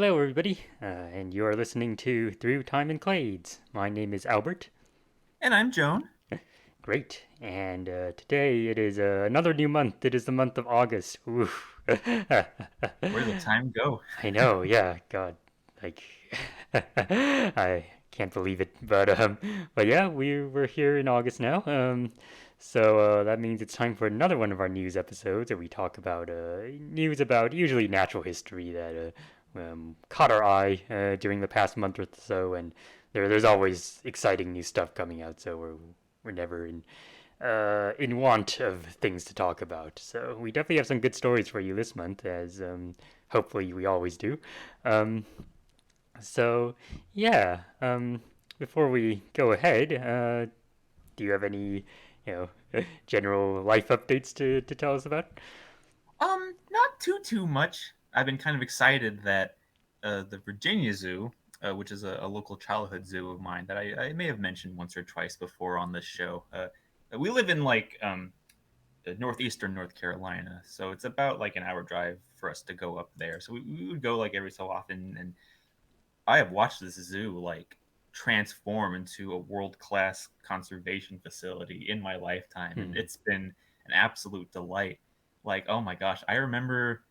Hello, everybody, and you are listening to Through Time and Clades. My name is Albert. And I'm Joan. Great, and today it is another new month. It is the month of August. Oof. Where did the time go? I know, yeah, God, like, I can't believe it, but yeah, we're here in August now. So that means it's time for another one of our news episodes where we talk about news about usually natural history that caught our eye during the past month or so, and there's always exciting new stuff coming out. So we're never in want of things to talk about. So we definitely have some good stories for you this month, as hopefully we always do. Um, so yeah, before we go ahead, do you have any, general life updates to tell us about? Not too much. I've been kind of excited that the Virginia Zoo, which is a local childhood zoo of mine that I may have mentioned once or twice before on this show. We live in northeastern North Carolina, so it's about like an hour drive for us to go up there. So we would go like every so often, and I have watched this zoo like transform into a world class conservation facility in my lifetime, and Hmm. it's been an absolute delight. Like, oh my gosh, I remember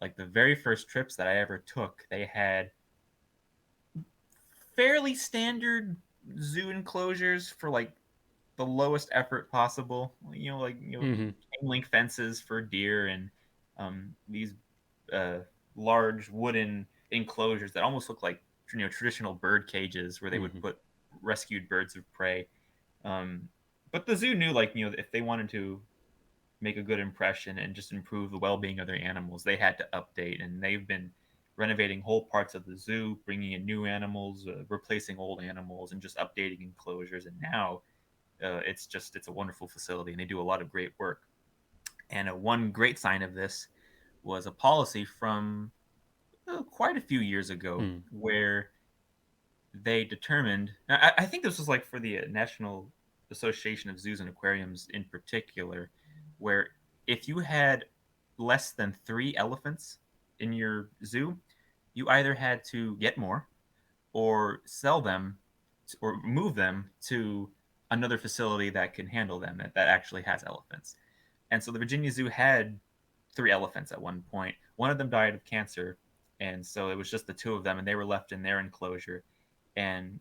like the very first trips that I ever took, they had fairly standard zoo enclosures for like the lowest effort possible. Mm-hmm. Chain link fences for deer and these uh, large wooden enclosures that almost look like traditional bird cages where they would Mm-hmm. put rescued birds of prey. Um, but the zoo knew, like, if they wanted to make a good impression and just improve the well-being of their animals, they had to update, and they've been renovating whole parts of the zoo, bringing in new animals, replacing old animals, and just updating enclosures. And now it's a wonderful facility, and they do a lot of great work. And one great sign of this was a policy from quite a few years ago Hmm. where they determined. I think this was like for the National Association of Zoos and Aquariums in particular, where if you had less than 3 elephants in your zoo, you either had to get more or sell them or move them to another facility that can handle them that actually has elephants. And so the Virginia Zoo had 3 elephants at one point. One of them died of cancer, and so it was just the two of them, and they were left in their enclosure. And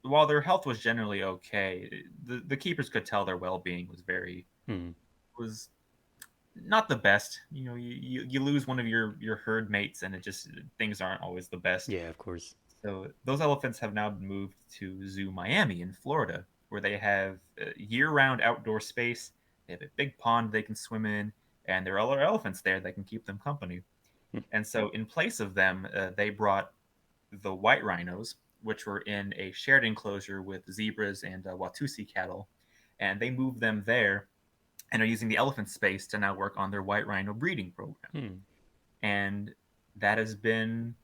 while their health was generally okay, the keepers could tell their well being Hmm. was not the best. You lose one of your herd mates, and it just things aren't always the best. Yeah, of course. So those elephants have now been moved to Zoo Miami in Florida, where they have year-round outdoor space. They have a big pond they can swim in, and there are other elephants there that can keep them company. And so, in place of them, they brought the white rhinos, which were in a shared enclosure with zebras and Watusi cattle, and they moved them there and are using the elephant space to now work on their white rhino breeding program. Hmm. And that has been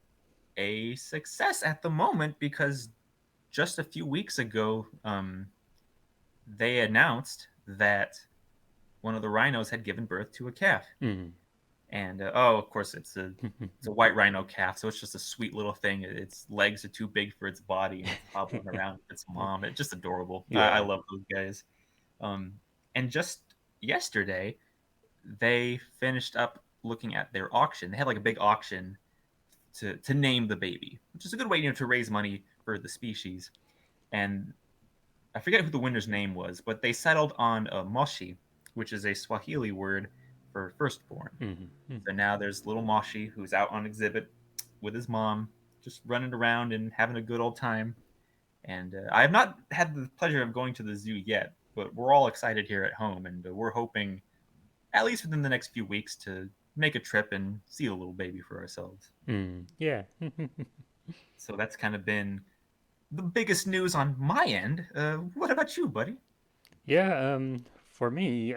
a success at the moment because just a few weeks ago, they announced that one of the rhinos had given birth to a calf. Hmm. And oh, of course, it's a white rhino calf, so it's just a sweet little thing. Its legs are too big for its body, and it's hobbling around with its mom. It's just adorable. I Yeah. love those guys. Um, and just yesterday, they finished up looking at their auction. They had like a big auction to name the baby, which is a good way, to raise money for the species. And I forget who the winner's name was, but they settled on a moshi, which is a Swahili word for firstborn. Hmm. So now there's little Moshi who's out on exhibit with his mom, just running around and having a good old time. And I have not had the pleasure of going to the zoo yet, but we're all excited here at home, and we're hoping, at least within the next few weeks, to make a trip and see the little baby for ourselves. Hmm. Yeah. So that's kind of been the biggest news on my end. What about you, buddy? Yeah. For me,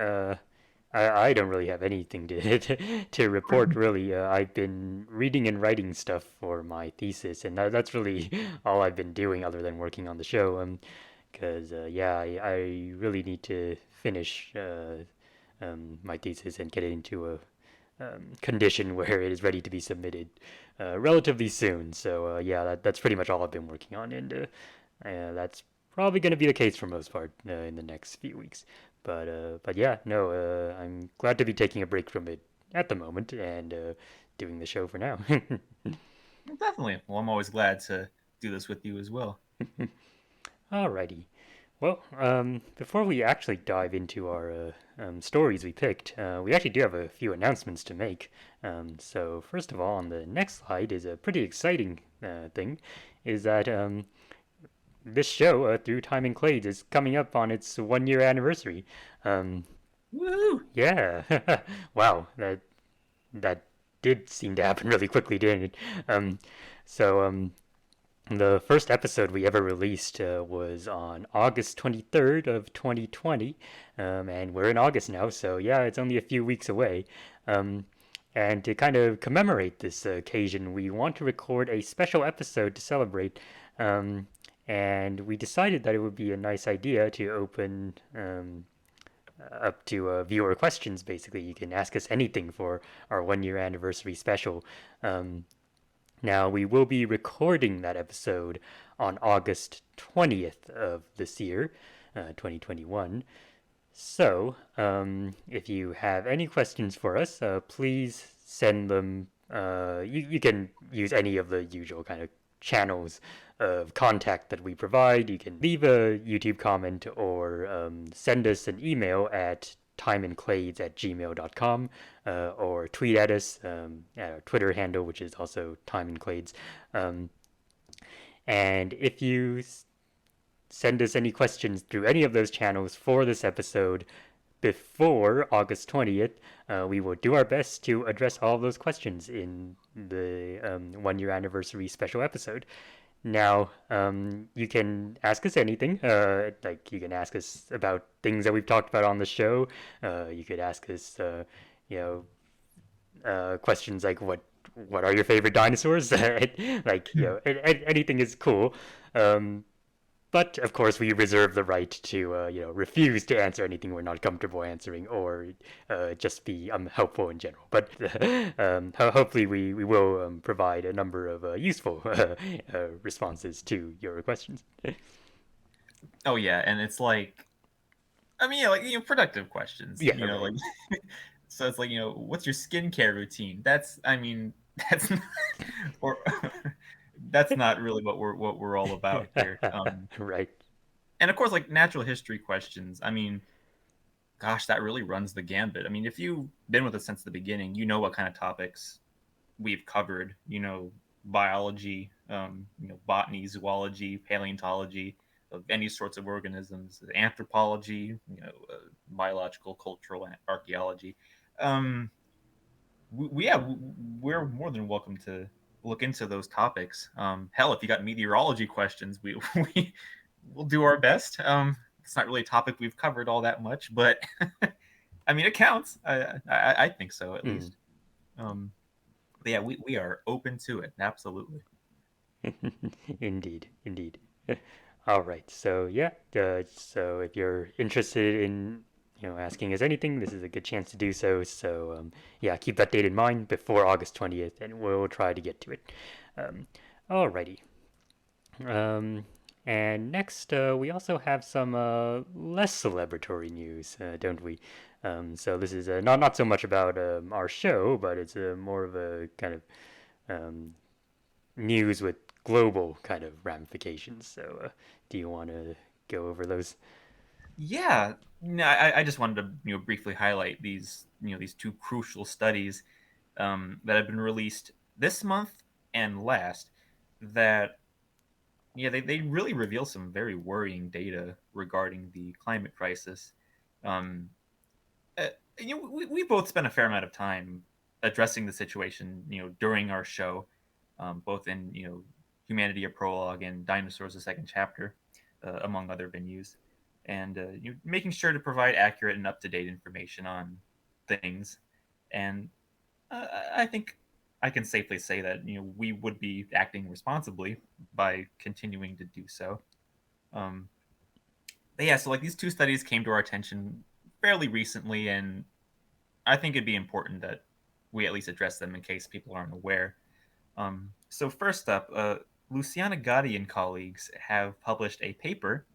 I don't really have anything to report really. I've been reading and writing stuff for my thesis, and that's really all I've been doing other than working on the show. Because yeah, I really need to finish my thesis and get it into condition where it is ready to be submitted relatively soon. So yeah, that's pretty much all I've been working on, and that's probably going to be the case for most part in the next few weeks. But yeah, no, I'm glad to be taking a break from it at the moment and doing the show for now. Definitely. Well, I'm always glad to do this with you as well. Alrighty. Well, before we actually dive into our stories we picked, we actually do have a few announcements to make. So first of all, on the next slide is a pretty exciting thing, is that this show, Through Time and Clades, is coming up on its 1 year anniversary. Um, Woo! yeah, wow, that did seem to happen really quickly, didn't it? Um, so the first episode we ever released was on August 23rd of 2020, and we're in August now, so yeah, it's only a few weeks away. Um, and to kind of commemorate this occasion, we want to record a special episode to celebrate. Um, and we decided that it would be a nice idea to open up to viewer questions. Basically, you can ask us anything for our 1 year anniversary special. Um, Now, we will be recording that episode on August 20th of this year, 2021. So, if you have any questions for us, please send them. You can use any of the usual kind of channels of contact that we provide. You can leave a YouTube comment or send us an email at timeandclades@gmail.com or tweet at us at our Twitter handle, which is also timeandclades. Um, and if you send us any questions through any of those channels for this episode before August 20th, we will do our best to address all of those questions in the 1 year anniversary special episode. Now, you can ask us anything. Like, you can ask us about things that we've talked about on the show. You could ask us, you questions like what are your favorite dinosaurs? Like, anything is cool. Um, but of course, we reserve the right to refuse to answer anything we're not comfortable answering, or just be unhelpful in general. But hopefully, we will provide a number of useful responses to your questions. Oh yeah, and it's like, I mean, yeah, like productive questions. Yeah, right. Like so it's like what's your skincare routine? That's, I mean, that's not, or that's not really what we're all about here. Right. And of course, like natural history questions. I mean, gosh, that really runs the gambit. I mean, if you've been with us since the beginning, you know what kind of topics we've covered. Biology, botany, zoology, paleontology, of any sorts of organisms, anthropology, biological, cultural, archaeology. Um, yeah, we're more than welcome to look into those topics. Hell, if you got meteorology questions, we'll do our best. It's not really a topic we've covered all that much, but I mean, it counts. I think so, at Mm. least. But yeah, we are open to it. Absolutely. Indeed, indeed. All right. So yeah. So if you're interested in asking us anything, this is a good chance to do so. So yeah, keep that date in mind before August 20th, and we'll try to get to it. Um, Alrighty. Um, and next, we also have some less celebratory news, don't we? So this is not so much about our show, but it's more of a kind of um, news with global kind of ramifications. So, do you want to go over those? Yeah, no, I just wanted to briefly highlight these two crucial studies that have been released this month and last, that they really reveal some very worrying data regarding the climate crisis. Um, uh, we both spent a fair amount of time addressing the situation during our show, both in Humanity a Prologue and Dinosaurs a Second Chapter, among other venues, and making sure to provide accurate and up to date information on things. And I think I can safely say that we would be acting responsibly by continuing to do so. Um, but yeah, so like these two studies came to our attention fairly recently, and I think it'd be important that we at least address them in case people aren't aware. So first up, Luciana Gotti and colleagues have published a paper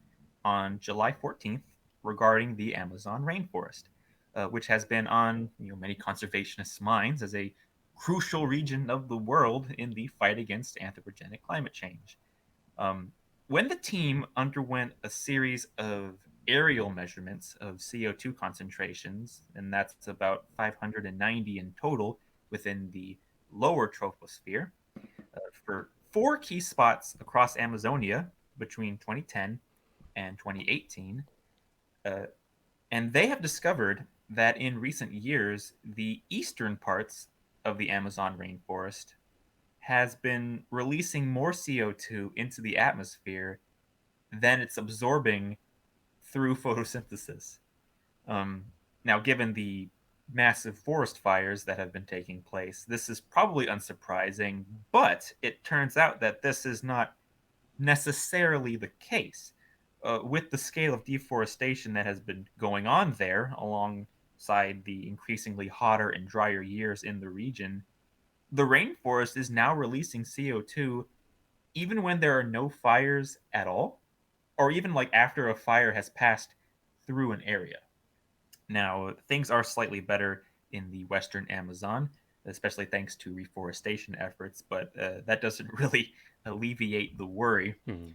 on July 14th regarding the Amazon rainforest, which has been on many conservationists' minds as a crucial region of the world in the fight against anthropogenic climate change. Um, when the team underwent a series of aerial measurements of CO2 concentrations, and that's about 590 in total within the lower troposphere, for four key spots across Amazonia between 2010 and 2018. Uh, and they have discovered that in recent years, the eastern parts of the Amazon rainforest has been releasing more CO2 into the atmosphere than it's absorbing through photosynthesis. Um, Now, given the massive forest fires that have been taking place, this is probably unsurprising, but it turns out that this is not necessarily the case. With the scale of deforestation that has been going on there, alongside the increasingly hotter and drier years in the region, the rainforest is now releasing CO2 even when there are no fires at all, or even like after a fire has passed through an area. Now, things are slightly better in the western Amazon, especially thanks to reforestation efforts, but that doesn't really alleviate the worry. Mm-hmm.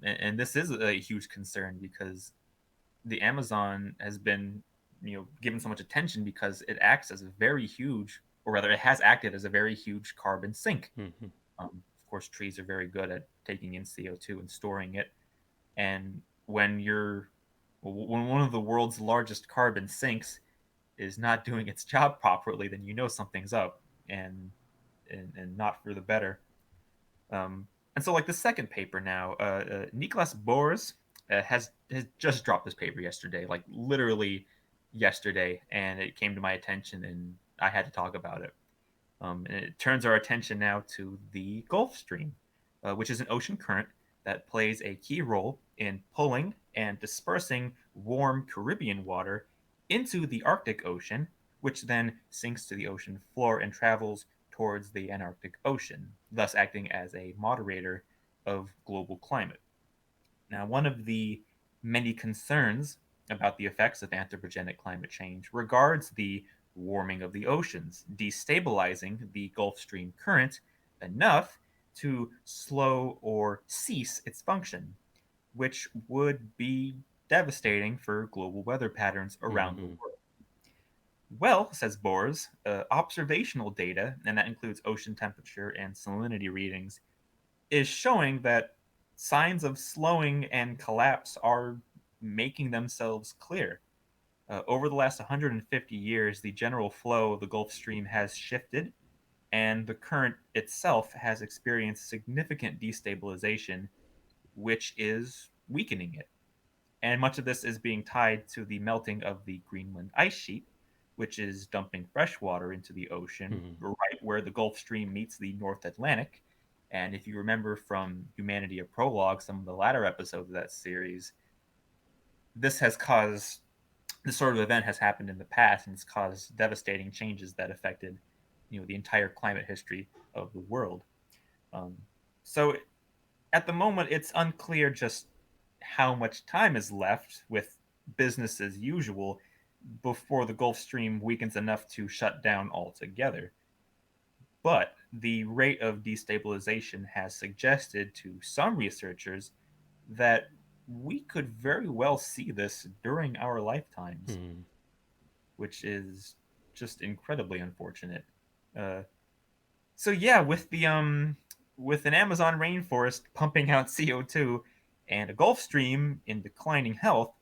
And this is a huge concern because the Amazon has been, given so much attention because it acts as a very huge, or rather, it has acted as a very huge carbon sink. Mm-hmm. Of course, trees are very good at taking in CO2 and storing it. And when one of the world's largest carbon sinks is not doing its job properly, then you know something's up, and not for the better. And so, like the second paper now, Niklas Boers has just dropped this paper yesterday, like literally yesterday, and it came to my attention, and I had to talk about it. And it turns our attention now to the Gulf Stream, which is an ocean current that plays a key role in pulling and dispersing warm Caribbean water into the Arctic Ocean, which then sinks to the ocean floor and travels towards the Antarctic Ocean, thus acting as a moderator of global climate. Now, one of the many concerns about the effects of anthropogenic climate change regards the warming of the oceans, destabilizing the Gulf Stream current enough to slow or cease its function, which would be devastating for global weather patterns around the Mm-hmm. world. Well, says Boers, observational data, and that includes ocean temperature and salinity readings, is showing that signs of slowing and collapse are making themselves clear. Over the last 150 years, the general flow of the Gulf Stream has shifted, and the current itself has experienced significant destabilization, which is weakening it. And much of this is being tied to the melting of the Greenland ice sheet, which is dumping fresh water into the ocean Mm-hmm. right where the Gulf Stream meets the North Atlantic. And if you remember from Humanity a Prologue, some of the latter episodes of that series, this has caused this sort of event has happened in the past, and it's caused devastating changes that affected, the entire climate history of the world. Um, so at the moment, it's unclear just how much time is left with business as usual before the Gulf Stream weakens enough to shut down altogether. But the rate of destabilization has suggested to some researchers that we could very well see this during our lifetimes, Mm-hmm. which is just incredibly unfortunate. Uh, so yeah, with an Amazon rainforest pumping out CO2 and a Gulf Stream in declining health,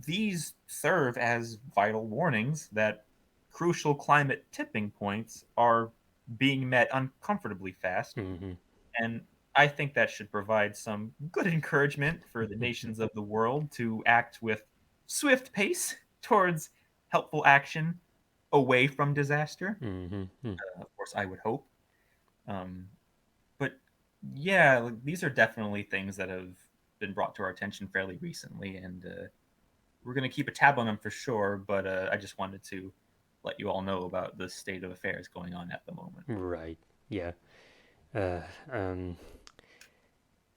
these serve as vital warnings that crucial climate tipping points are being met uncomfortably fast. Mm-hmm. And I think that should provide some good encouragement for the nations of the world to act with swift pace towards helpful action away from disaster. Mm-hmm. Of course, I would hope. Um, but yeah, like, these are definitely things that have been brought to our attention fairly recently, and we're going to keep a tab on them for sure. But I just wanted to let you all know about the state of affairs going on at the moment. Right. Yeah. Uh, um,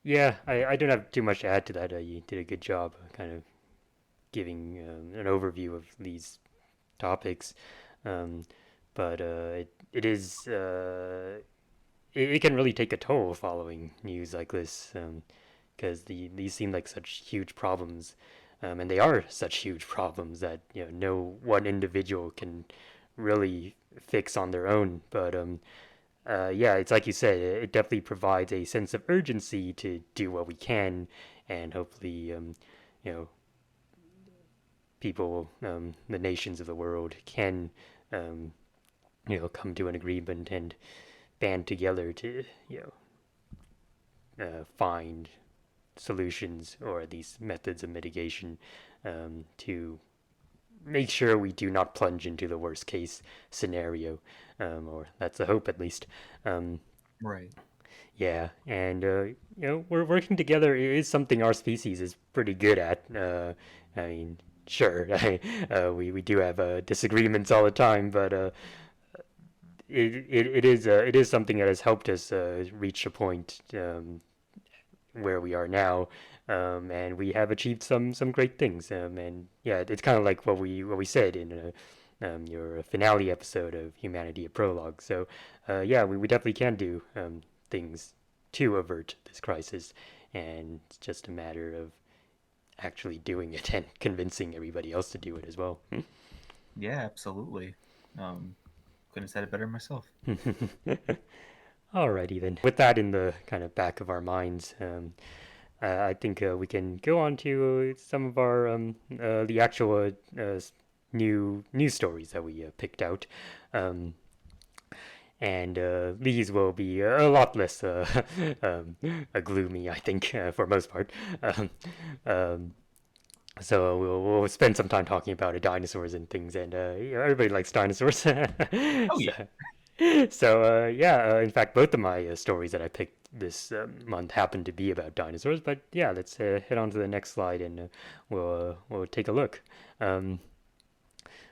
yeah, I don't have too much to add to that. You did a good job kind of giving an overview of these topics. Um, but it is it can really take a toll following news like this, because these seem like such huge problems, and they are such huge problems that no one individual can really fix on their own. But yeah, it's like you said, it definitely provides a sense of urgency to do what we can, and hopefully, you know, people, the nations of the world, can, um, come to an agreement and band together to, find solutions or these methods of mitigation, to make sure we do not plunge into the worst case scenario, or that's the hope at least. Um, Right. yeah, and we're working together is something our species is pretty good at. I mean, sure, we do have disagreements all the time, but it is something that has helped us reach a point, where we are now, and we have achieved some great things. And yeah, it's kind of like what we said in your finale episode of Humanity: A Prologue. So yeah, we definitely can do things to avert this crisis, and it's just a matter of actually doing it and convincing everybody else to do it as well. Yeah, absolutely. Um, couldn't have said it better myself. Alrighty then. With that in the kind of back of our minds, I think we can go on to some of our the actual new news stories that we picked out, um, and these will be a lot less gloomy, I think, for most part. Um, um, so we'll spend some time talking about dinosaurs and things, and everybody likes dinosaurs. Oh yeah. So, so yeah, in fact, both of my stories that I picked this month happen to be about dinosaurs. But yeah, let's head on to the next slide, and we'll take a look. Um,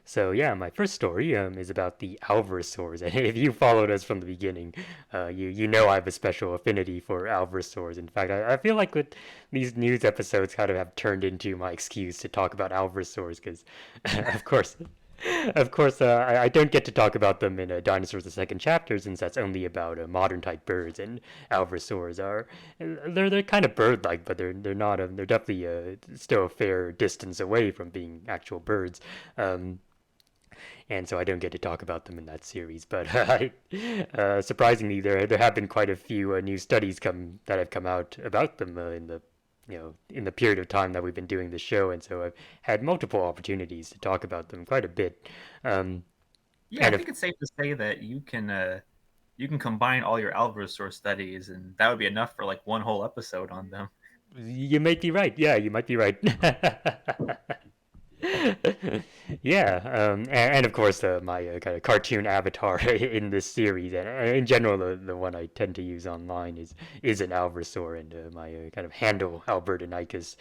so yeah, my first story is about the alvarezsaurs, and if you followed us from the beginning, you know I have a special affinity for alvarezsaurs. In fact, I feel like with these news episodes kind of have turned into my excuse to talk about alvarezsaurs, because of course I don't get to talk about them in Dinosaurs the Second Chapter, since that's only about modern type birds, and alvarezsaurs are they're kind of bird-like, but they're not they're definitely still a fair distance away from being actual birds. And so I don't get to talk about them in that series. But surprisingly, there have been quite a few new studies that have come out about them in the in the period of time that we've been doing this show, and so I've had multiple opportunities to talk about them quite a bit. Um, Yeah, I and if think it's safe to say that you can combine all your alvarezsaur studies, and that would be enough for like one whole episode on them. You might be right, yeah, you might be right. Yeah, and of course, my kind of cartoon avatar in this series, and in general, the one I tend to use online is an alvarezsaur, and my kind of handle Albertonicus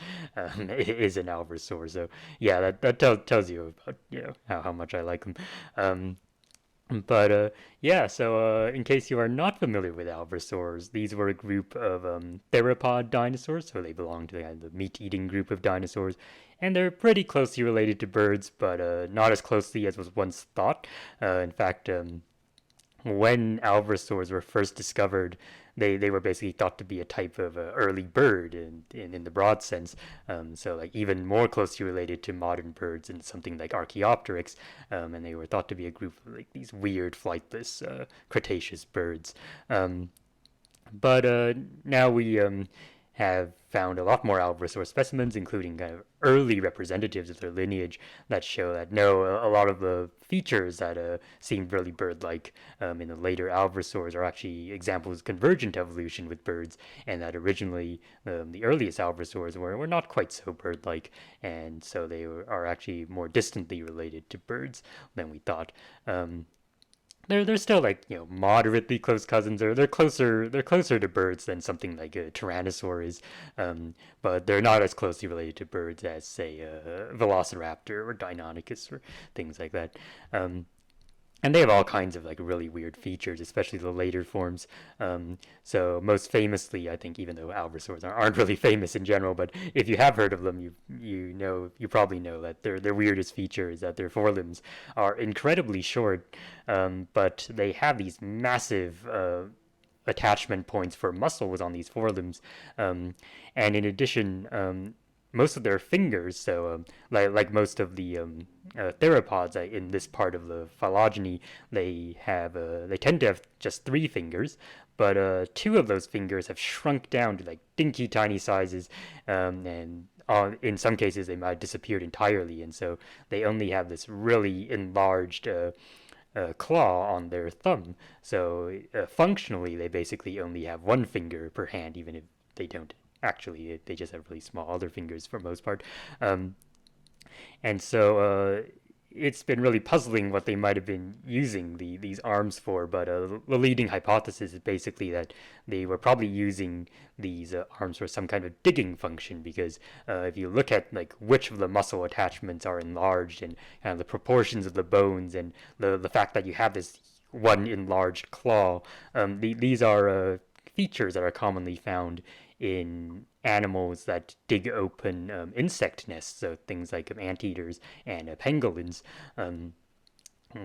is an alvarezsaur. So yeah, that tells you about how much I like them. Um, but yeah, so in case you are not familiar with alvarezsaurs, these were a group of theropod dinosaurs, so they belong to the meat-eating group of dinosaurs, and they're pretty closely related to birds, but not as closely as was once thought. In fact, when alvarezsaurs were first discovered, they were basically thought to be a type of early bird in the broad sense. So like even more closely related to modern birds and something like Archaeopteryx, and they were thought to be a group of like these weird flightless Cretaceous birds. Um, but now we have found a lot more alvarezsaur specimens, including kind of early representatives of their lineage that show that no, a lot of the features that seemed really bird-like in the later alvarezsaurs are actually examples of convergent evolution with birds, and that originally the earliest alvarezsaurs were not quite so bird-like, and so are actually more distantly related to birds than we thought. They're still like moderately close cousins, or they're closer to birds than something like a tyrannosaur is, but they're not as closely related to birds as say Velociraptor or Deinonychus or things like that. and they have all kinds of like really weird features, especially the later forms. So most famously, I think, even though alvarezsaurs aren't really famous in general, but if you have heard of them, you probably know that their weirdest feature is that their forelimbs are incredibly short, but they have these massive attachment points for muscles on these forelimbs, and in addition, most of their fingers, so like most of the theropods in this part of the phylogeny, they tend to have just three fingers, but two of those fingers have shrunk down to like dinky tiny sizes, and in some cases they might have disappeared entirely, and so they only have this really enlarged claw on their thumb. So functionally, they basically only have one finger per hand, even if they don't actually. They just have really small other fingers for most part. Um, and so it's been really puzzling what they might have been using these arms for, but the leading hypothesis is basically that they were probably using these arms for some kind of digging function, because if you look at like which of the muscle attachments are enlarged and kind of the proportions of the bones and the fact that you have this one enlarged claw, these are features that are commonly found in animals that dig open insect nests, so things like anteaters and pangolins,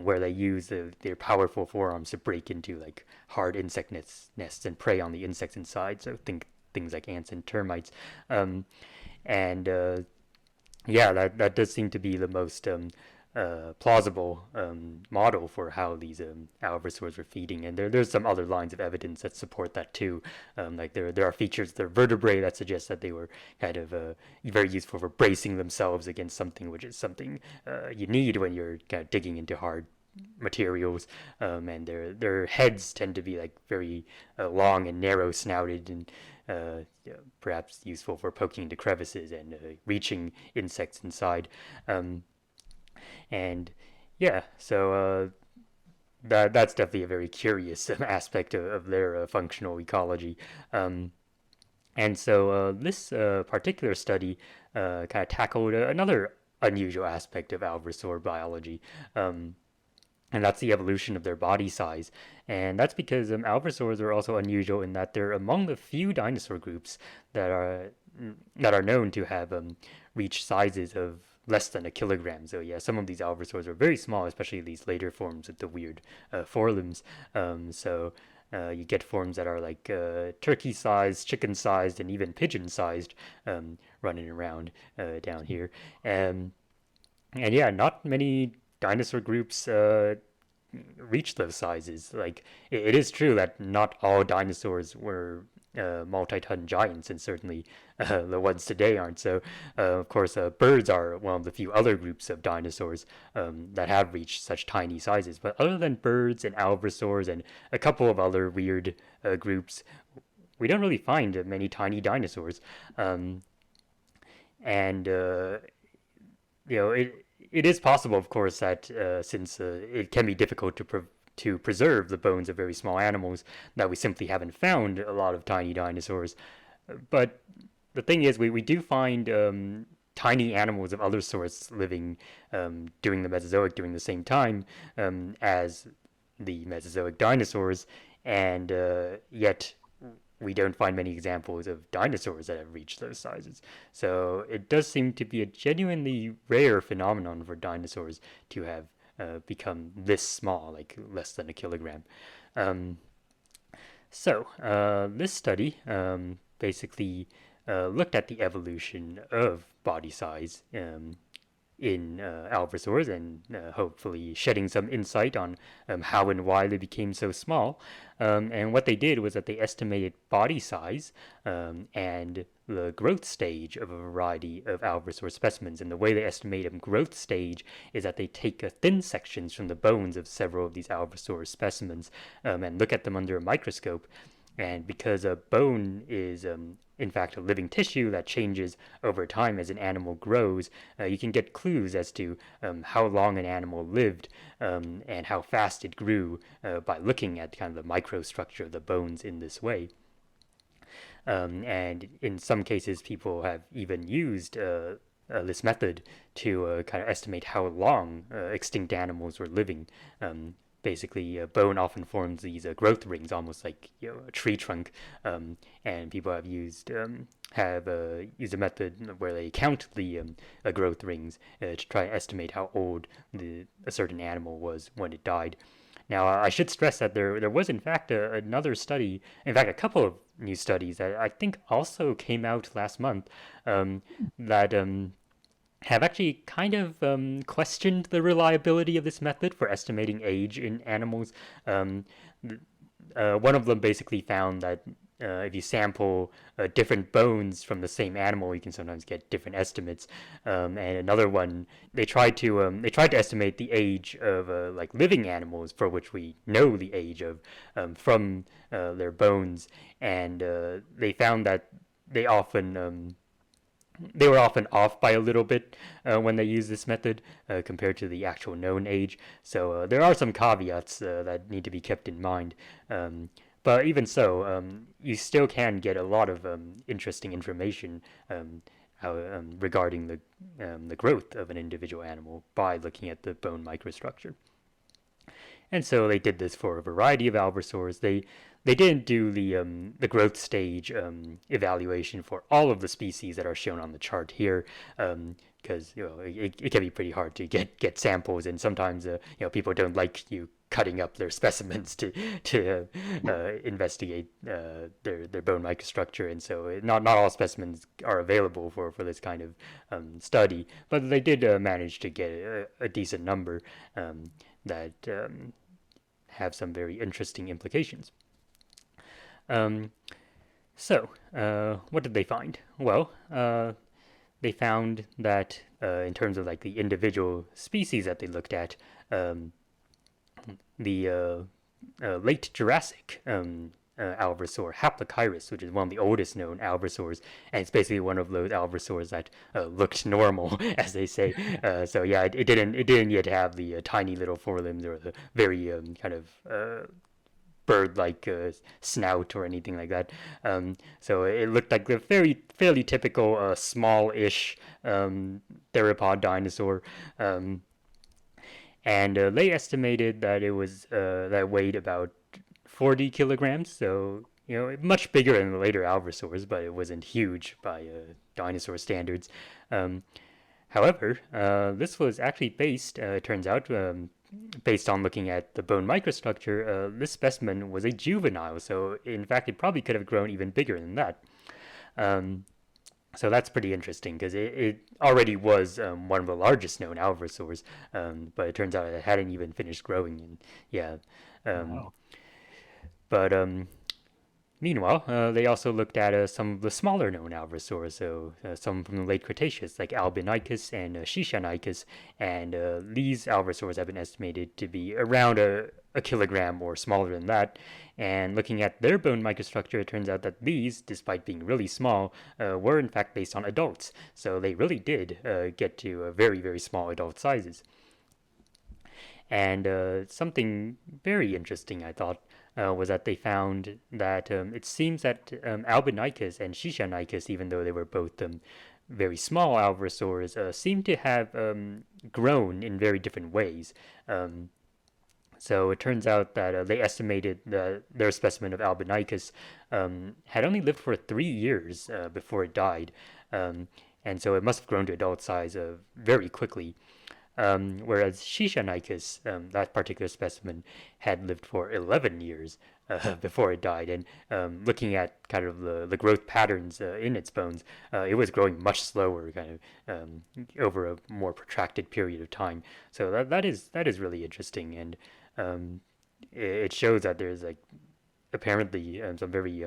where they use their powerful forearms to break into like hard insect nests and prey on the insects inside. So think things like ants and termites, and yeah, that does seem to be the most plausible model for how these alvarezsaurs were feeding, and there's some other lines of evidence that support that too. Like there are features of their vertebrae that suggest that they were kind of very useful for bracing themselves against something, which is something you need when you're kind of digging into hard materials. And their heads tend to be like very long and narrow snouted, and yeah, perhaps useful for poking into crevices and reaching insects inside. And yeah, so that's definitely a very curious aspect of their functional ecology. And so this particular study kind of tackled another unusual aspect of alvarezsaur biology, and that's the evolution of their body size. And that's because alvarezsaurs are also unusual in that they're among the few dinosaur groups that are known to have reached sizes of less than a kilogram. So yeah, some of these alvarezsaurs are very small, especially these later forms with the weird forelimbs. So you get forms that are like turkey-sized, chicken-sized, and even pigeon-sized, running around down here. Um, and yeah, not many dinosaur groups reach those sizes. Like it is true that not all dinosaurs were multi-ton giants, and certainly the ones today aren't. So, of course, birds are one of the few other groups of dinosaurs that have reached such tiny sizes. But other than birds and alvarezsaurs and a couple of other weird groups, we don't really find many tiny dinosaurs. Um, and it is possible, of course, that since it can be difficult to preserve the bones of very small animals, that we simply haven't found a lot of tiny dinosaurs. But the thing is, we do find tiny animals of other sorts living during the Mesozoic during the same time as the Mesozoic dinosaurs, and yet we don't find many examples of dinosaurs that have reached those sizes. So it does seem to be a genuinely rare phenomenon for dinosaurs to have become this small, like less than a kilogram. Um, this study basically looked at the evolution of body size in alvarezsaurs, and hopefully shedding some insight on how and why they became so small. And what they did was that they estimated body size and the growth stage of a variety of alvarezsaur specimens. And the way they estimate a growth stage is that they take thin sections from the bones of several of these alvarezsaur specimens and look at them under a microscope. And because a bone is, in fact, a living tissue that changes over time as an animal grows, you can get clues as to how long an animal lived and how fast it grew by looking at kind of the microstructure of the bones in this way. And in some cases, people have even used this method to kind of estimate how long extinct animals were living basically bone often forms these growth rings, almost like a tree trunk, and people have used a method where they count the growth rings to try and estimate how old a certain animal was when it died. Now, I should stress that there was, in fact, another study, in fact, a couple of new studies that I think also came out last month that have actually kind of questioned the reliability of this method for estimating age in animals. Um, One of them basically found that if you sample different bones from the same animal, you can sometimes get different estimates. And another one, they tried to estimate the age of like living animals, for which we know the age of from their bones, and they found that they often they were often off by a little bit when they used this method compared to the actual known age. So there are some caveats that need to be kept in mind. But even so, you still can get a lot of interesting information regarding the growth of an individual animal by looking at the bone microstructure. And so they did this for a variety of alvarezsaurs. They didn't do the growth stage evaluation for all of the species that are shown on the chart here, because it can be pretty hard to get samples, and sometimes people don't like you cutting up their specimens to investigate their bone microstructure, and so not all specimens are available for this kind of study. But they did manage to get a decent number that have some very interesting implications. Um, what did they find? Well, they found that in terms of like the individual species that they looked at, um, the late Jurassic alvarezsaur, Haplocyrus, which is one of the oldest known alvarezsaurs, and it's basically one of those alvarezsaurs that looked normal, as they say. So yeah, it didn't yet have the tiny little forelimbs or the very kind of bird-like snout or anything like that. So it looked like a fairly typical small-ish theropod dinosaur. And they estimated that that weighed about 40 kilograms. So much bigger than the later alvarezsaurs, but it wasn't huge by dinosaur standards. Um, However, this was actually based, it turns out, based on looking at the bone microstructure, this specimen was a juvenile, so in fact it probably could have grown even bigger than that. Um, so that's pretty interesting because it already was one of the largest known alvarezsaurs, but it turns out it hadn't even finished growing. And yeah, um, Wow. but meanwhile, they also looked at some of the smaller known alvarezsaurs, so some from the late Cretaceous, like Albinicus and Shishanicus, and these alvarezsaurs have been estimated to be around a kilogram or smaller than that. And looking at their bone microstructure, it turns out that these, despite being really small, were in fact based on adults. So they really did get to very, very small adult sizes. And something very interesting, I thought, was that they found that it seems that Albinicus and Shishanicus, even though they were both very small alvarezsaurs, seem to have grown in very different ways. Um, so it turns out that they estimated their specimen of Albinicus had only lived for 3 years before it died. Um, and so it must have grown to adult size very quickly. Whereas Shishanicus, that particular specimen, had lived for 11 years before it died. And looking at kind of the growth patterns in its bones, it was growing much slower, kind of over a more protracted period of time. So that is really interesting, and it shows that there's like apparently some very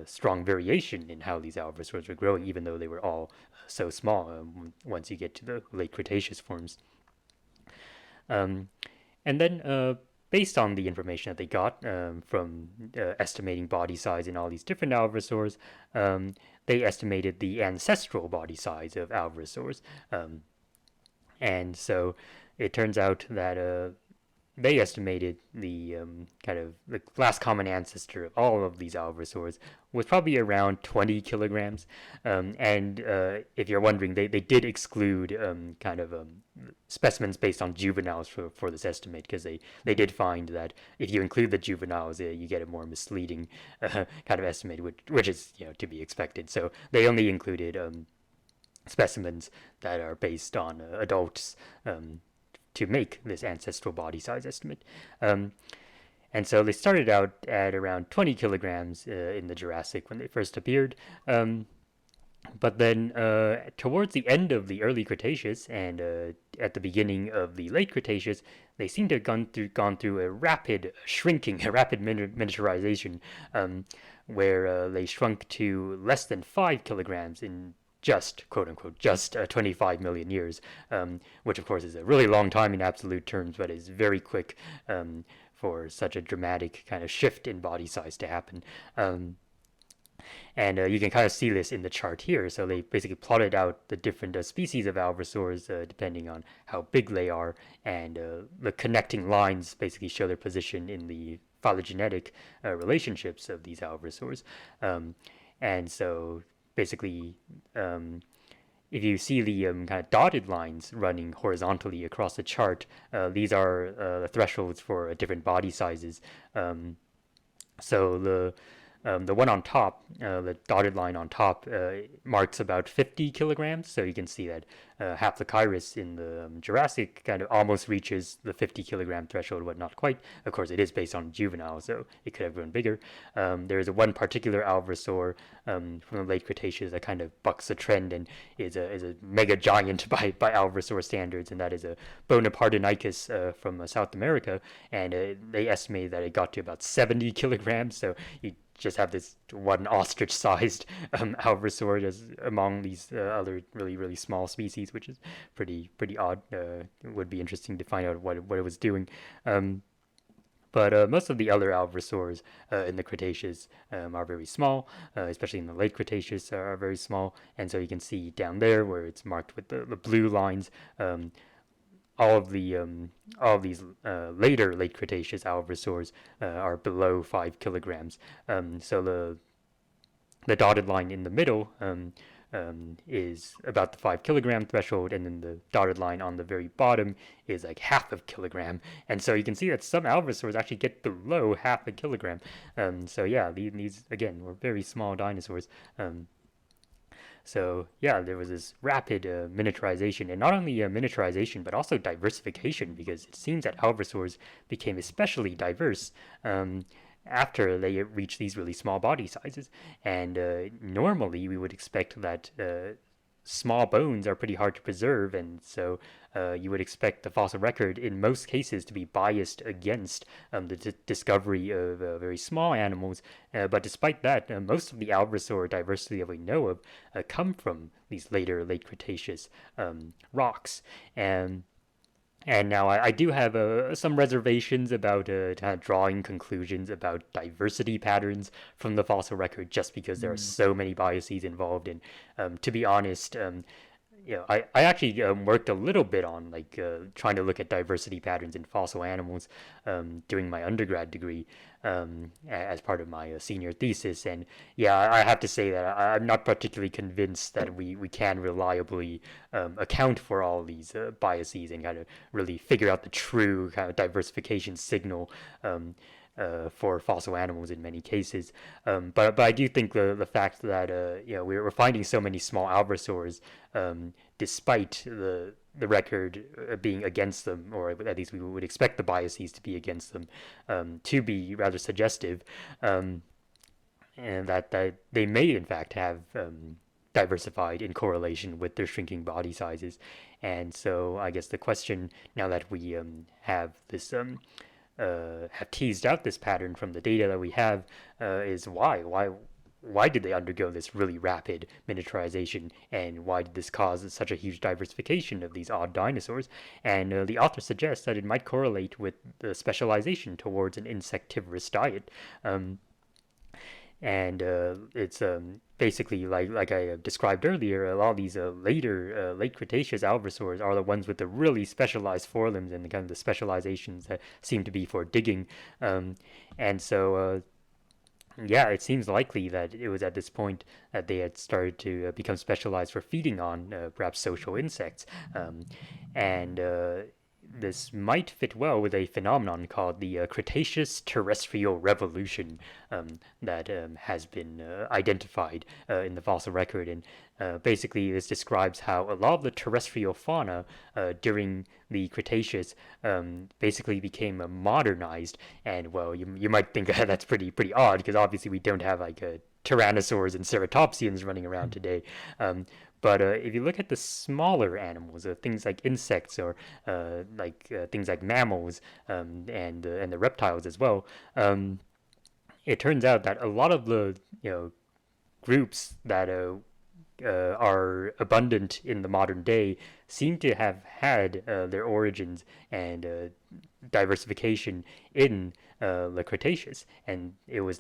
strong variation in how these alvarezsaurs were growing, even though they were all so small once you get to the late Cretaceous forms. Um, and then, based on the information that they got from estimating body size in all these different alvarezsaurs, they estimated the ancestral body size of alvarezsaurs. And so it turns out that they estimated the kind of the last common ancestor of all of these alvarezsaurs was probably around 20 kilograms. And if you're wondering, they did exclude specimens based on juveniles for this estimate, because they did find that if you include the juveniles, you get a more misleading kind of estimate, which is to be expected. So they only included specimens that are based on adults to make this ancestral body size estimate. And so they started out at around 20 kilograms in the Jurassic when they first appeared. But then towards the end of the early Cretaceous and at the beginning of the late Cretaceous, they seem to have gone through a rapid shrinking, a rapid miniaturization, where they shrunk to less than 5 kilograms in just, quote unquote, just 25 million years, which of course is a really long time in absolute terms, but is very quick for such a dramatic kind of shift in body size to happen. And you can kind of see this in the chart here. So they basically plotted out the different species of alvarezsaurs depending on how big they are, and the connecting lines basically show their position in the phylogenetic relationships of these alvarezsaurs. And so basically, if you see the kind of dotted lines running horizontally across the chart, these are the thresholds for different body sizes. So the one on top, the dotted line on top, marks about 50 kilograms. So you can see that Haplocyrus in the Jurassic kind of almost reaches the 50 kilogram threshold, but not quite. Of course, it is based on juvenile, so it could have grown bigger. There is one particular alvarezsaur from the late Cretaceous that kind of bucks the trend and is a mega giant by alvarezsaur standards, and that is a Bonapartenicus from South America, and they estimate that it got to about 70 kilograms. So you just have this one ostrich-sized alvarezsaur just among these other really small species, which is pretty odd. It would be interesting to find out what it was doing. But most of the other alvarezsaurs in the Cretaceous are very small, especially in the late Cretaceous are very small. And so you can see down there where it's marked with the blue lines, all of these later late Cretaceous alvarezsaurs are below 5 kilograms. So the dotted line in the middle is about the 5 kilogram threshold, and then the dotted line on the very bottom is like half a kilogram. And so you can see that some alvarezsaurs actually get below half a kilogram. So yeah, these again were very small dinosaurs. So yeah, there was this rapid miniaturization, and not only miniaturization, but also diversification, because it seems that alvarezsaurs became especially diverse after they reached these really small body sizes. And normally we would expect that small bones are pretty hard to preserve, and so you would expect the fossil record in most cases to be biased against the discovery of very small animals. But despite that, most of the alvarezsaur diversity that we know of come from these later late Cretaceous rocks. And now I do have some reservations about kind of drawing conclusions about diversity patterns from the fossil record, just because there are Mm. so many biases involved. And to be honest, I actually worked a little bit on like trying to look at diversity patterns in fossil animals during my undergrad degree as part of my senior thesis. And yeah, I have to say that I'm not particularly convinced that we can reliably account for all these biases and kind of really figure out the true kind of diversification signal. For fossil animals in many cases, but I do think the fact that we're finding so many small alvarezsaurs, despite the record being against them, or at least we would expect the biases to be against them, to be rather suggestive, and that they may in fact have diversified in correlation with their shrinking body sizes. And so I guess the question, now that we have teased out this pattern from the data that we have, is why did they undergo this really rapid miniaturization, and why did this cause such a huge diversification of these odd dinosaurs? And the author suggests that it might correlate with the specialization towards an insectivorous diet. and it's basically like I described earlier. A lot of these later late Cretaceous alvarezsaurs are the ones with the really specialized forelimbs and the kind of the specializations that seem to be for digging, um, and so. Yeah, it seems likely that it was at this point that they had started to become specialized for feeding on perhaps social insects. And this might fit well with a phenomenon called the Cretaceous terrestrial revolution that has been identified in the fossil record. And basically, this describes how a lot of the terrestrial fauna during the Cretaceous basically became modernized. And well, you might think that's pretty odd because obviously we don't have like tyrannosaurs and ceratopsians running around today. Um, but if you look at the smaller animals, things like insects or things like mammals and the reptiles as well, it turns out that a lot of the groups that are abundant in the modern day seem to have had their origins and diversification in the Cretaceous, and it was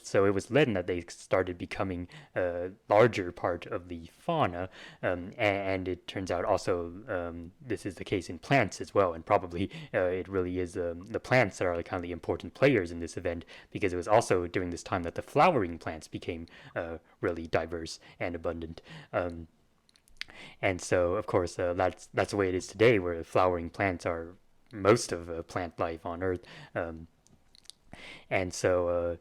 then that they started becoming a larger part of the fauna, and it turns out also this is the case in plants as well, and probably it really is the plants that are the kind of the important players in this event because it was also during this time that the flowering plants became really diverse and abundant. And so, of course, that's the way it is today, where flowering plants are most of plant life on Earth. Um, and so,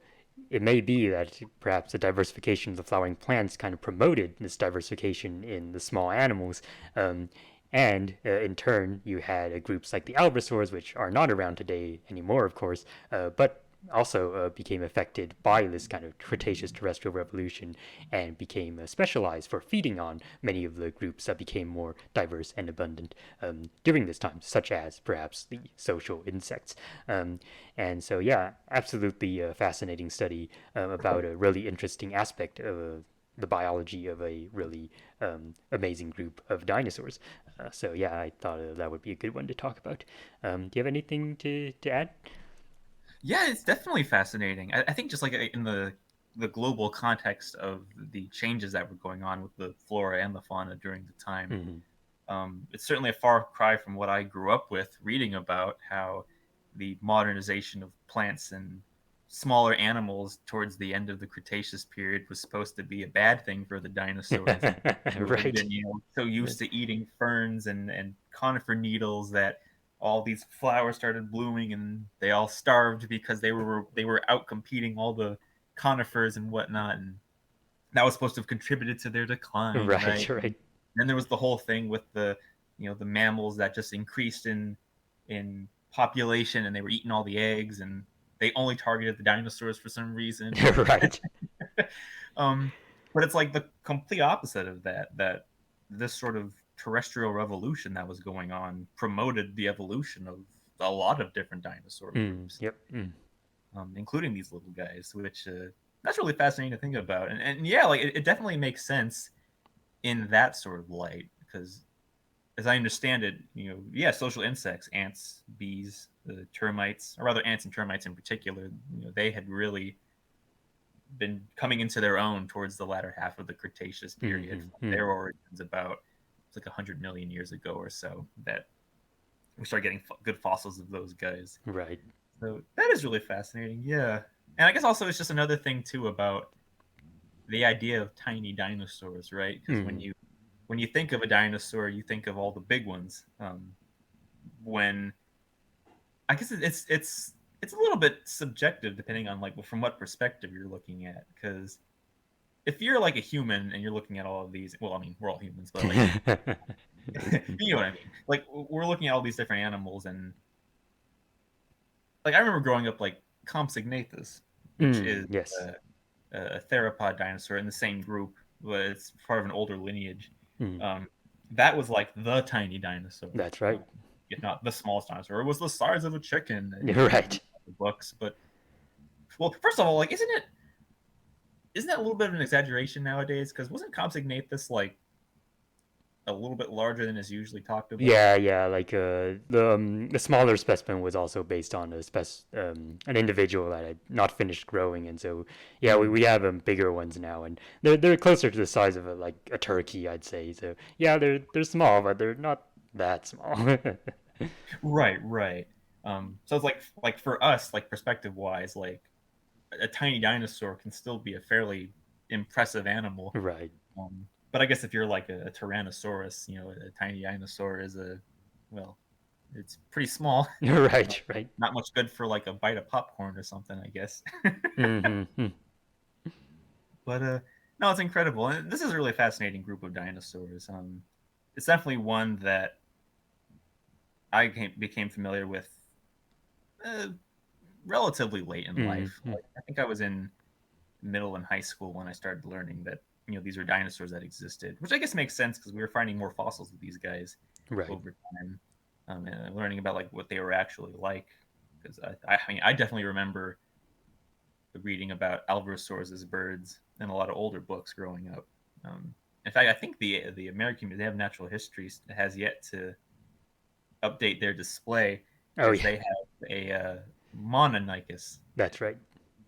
it may be that perhaps the diversification of the flowering plants kind of promoted this diversification in the small animals. And in turn, you had groups like the alvarezsaurs, which are not around today anymore, of course, but also became affected by this kind of Cretaceous terrestrial revolution and became specialized for feeding on many of the groups that became more diverse and abundant during this time, such as perhaps the social insects. And so, yeah, absolutely fascinating study about a really interesting aspect of the biology of a really amazing group of dinosaurs. So yeah, I thought that would be a good one to talk about. Do you have anything to add? Yeah, it's definitely fascinating. I think just like in the global context of the changes that were going on with the flora and the fauna during the time, Mm-hmm. it's certainly a far cry from what I grew up with, reading about how the modernization of plants and smaller animals towards the end of the Cretaceous period was supposed to be a bad thing for the dinosaurs who had Right. been, so used to eating ferns and conifer needles that all these flowers started blooming and they all starved because they were out competing all the conifers and whatnot, and that was supposed to have contributed to their decline, Right. right? Right. Then there was the whole thing with the mammals that just increased in population and they were eating all the eggs and they only targeted the dinosaurs for some reason. Right. um, but it's like the complete opposite of that. That this sort of terrestrial revolution that was going on promoted the evolution of a lot of different dinosaur groups, Yep. Mm. including these little guys, which that's really fascinating to think about. And yeah, like it definitely makes sense in that sort of light because as I understand it, yeah, social insects, ants, bees, termites, or rather ants and termites in particular, they had really been coming into their own towards the latter half of the Cretaceous period. Mm-hmm. Mm. Their origins about it's like 100 million years ago or so that we start getting good fossils of those guys. Right. So that is really fascinating. Yeah, and I guess also it's just another thing too about the idea of tiny dinosaurs, right? Because when Mm. you think of a dinosaur, you think of all the big ones. When I guess it's a little bit subjective depending on like from what perspective you're looking at. Because if you're like a human and you're looking at all of these, well, I mean we're all humans, but like you know what I mean. Like we're looking at all these different animals, and like I remember growing up like Compsognathus, which Mm. is Yes. uh, a theropod dinosaur in the same group, but it's part of an older lineage. Mm. Um, that was like the tiny dinosaur, That's right. if not the smallest dinosaur. It was the size of a chicken that you read Right. in the books. But well, first of all, like, isn't that a little bit of an exaggeration nowadays? Because wasn't Compsognathus like a little bit larger than is usually talked about. Yeah, yeah, like the smaller specimen was also based on an individual that had not finished growing, and so yeah, we Mm. have bigger ones now, and they're closer to the size of a turkey, I'd say. So yeah, they're small, but they're not that small. Right, right. So it's like for us, like perspective wise, like a tiny dinosaur can still be a fairly impressive animal. Right. But I guess if you're like a Tyrannosaurus, a tiny dinosaur is well, it's pretty small. Right, right. Not much good for like a bite of popcorn or something, I guess. Mm-hmm. But no, it's incredible. And this is a really fascinating group of dinosaurs. It's definitely one that became familiar with uh, relatively late in life. Mm-hmm. Like I think I was in middle and high school when I started learning that these are dinosaurs that existed, which I guess makes sense because we were finding more fossils of these guys Right. over time, and learning about like what they were actually like. Because I mean, I definitely remember reading about alvarezsaurs as birds in a lot of older books growing up. In fact, I think the American Museum of Natural History has yet to update their display Oh because yeah, they have a Mononychus that's right.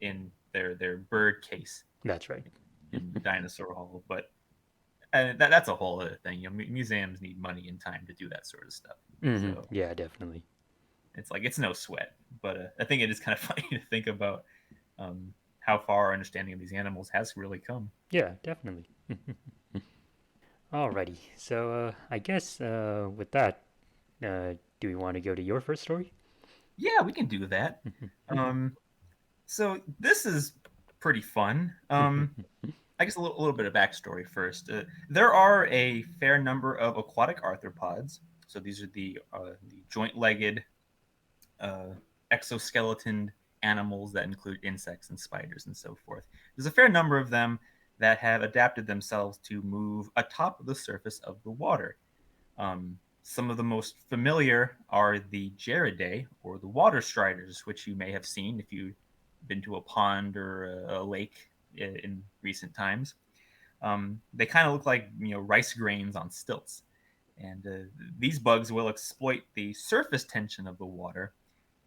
in their bird case That's right. in the dinosaur hall. But that's a whole other thing. Museums need money and time to do that sort of stuff. Mm-hmm. So Yeah, definitely. it's like it's no sweat. But I think it is kind of funny to think about how far our understanding of these animals has really come. Yeah, definitely. Alrighty. So I guess with that, do we want to go to your first story? Yeah, we can do that. Um, so this is pretty fun. I guess a little bit of backstory first. There are a fair number of aquatic arthropods. So these are the joint-legged, uh, exoskeleton animals that include insects and spiders and so forth. There's a fair number of them that have adapted themselves to move atop the surface of the water. Some of the most familiar are the Geridae, or the water striders, which you may have seen if you've been to a pond or a lake in recent times. They kind of look like rice grains on stilts, and these bugs will exploit the surface tension of the water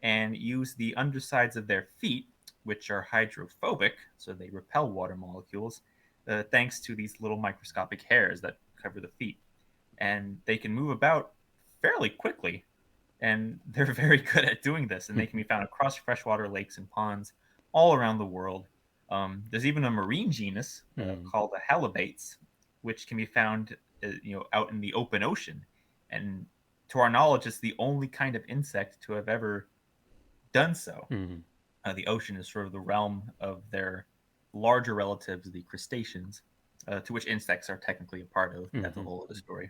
and use the undersides of their feet, which are hydrophobic, so they repel water molecules, thanks to these little microscopic hairs that cover the feet. And they can move about fairly quickly, and they're very good at doing this. And they can be found across freshwater lakes and ponds all around the world. There's even a marine genus Mm-hmm. called the halibates, which can be found, out in the open ocean. And to our knowledge, it's the only kind of insect to have ever done so. Mm-hmm. The ocean is sort of the realm of their larger relatives, the crustaceans, to which insects are technically a part of. That's a Mm-hmm. whole other story.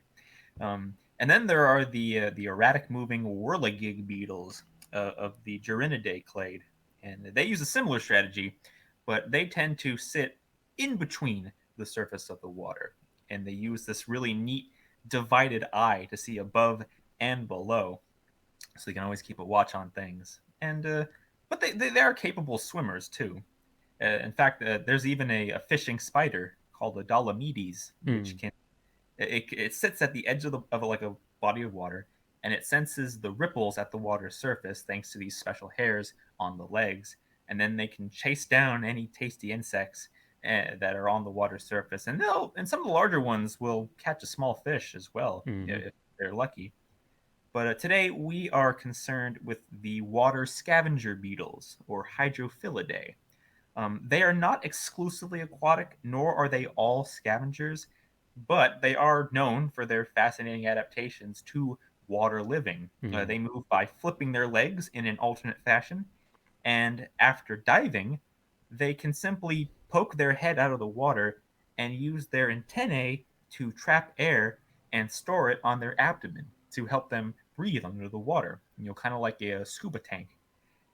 And then there are the erratic moving whirligig beetles of the Gerinidae clade, and they use a similar strategy, but they tend to sit in between the surface of the water, and they use this really neat divided eye to see above and below, so they can always keep a watch on things. And but they are capable swimmers too. In fact, there's even a fishing spider called the Dolomedes, which can it sits at the edge of like a body of water, and it senses the ripples at the water's surface thanks to these special hairs on the legs, and then they can chase down any tasty insects that are on the water surface, and some of the larger ones will catch a small fish as well Mm-hmm. if they're lucky. But today we are concerned with the water scavenger beetles, or Hydrophilidae. They are not exclusively aquatic, nor are they all scavengers, but they are known for their fascinating adaptations to water living. Mm-hmm. They move by flipping their legs in an alternate fashion, and after diving, they can simply poke their head out of the water and use their antennae to trap air and store it on their abdomen to help them breathe under the water, kind of like a scuba tank.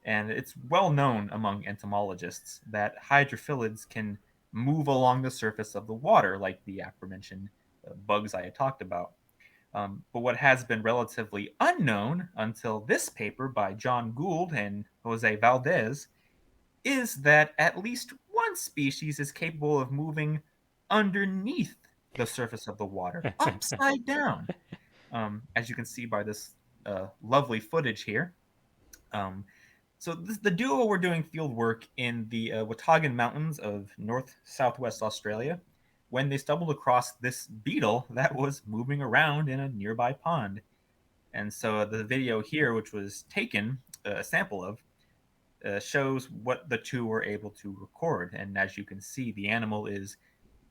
And it's well known among entomologists that hydrophilids can move along the surface of the water, like the aforementioned bugs I had talked about. But what has been relatively unknown until this paper by John Gould and Jose Valdez is that at least one species is capable of moving underneath the surface of the water upside down. As you can see by this lovely footage here. Um, the duo were doing field work in the Watagan Mountains of north southwest Australia when they stumbled across this beetle that was moving around in a nearby pond. And so the video here, which was taken a sample of, shows what the two were able to record. And as you can see, the animal is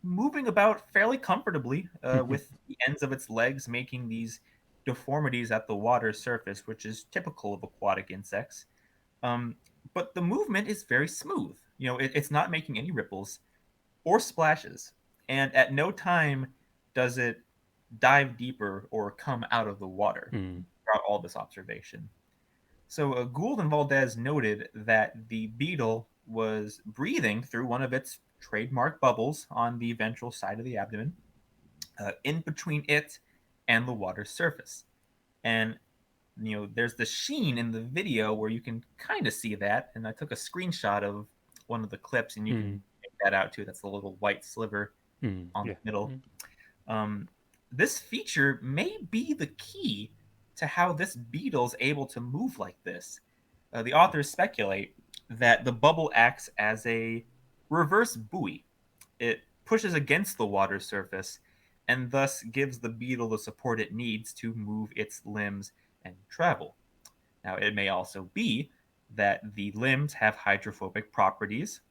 moving about fairly comfortably with the ends of its legs making these deformities at the water surface, which is typical of aquatic insects. Um, but the movement is very smooth. It's not making any ripples or splashes. And at no time does it dive deeper or come out of the water Mm, throughout all this observation. So Gould and Valdez noted that the beetle was breathing through one of its trademark bubbles on the ventral side of the abdomen, in between it and the water surface. And there's the sheen in the video where you can kind of see that. And I took a screenshot of one of the clips, and you can mm, make that out too. That's the little white sliver on yeah. the middle. Mm, Um, this feature may be the key to how this beetle is able to move like this. The authors speculate that the bubble acts as a reverse buoy. It pushes against the water surface and thus gives the beetle the support it needs to move its limbs and travel. Now, it may also be that the limbs have hydrophobic properties,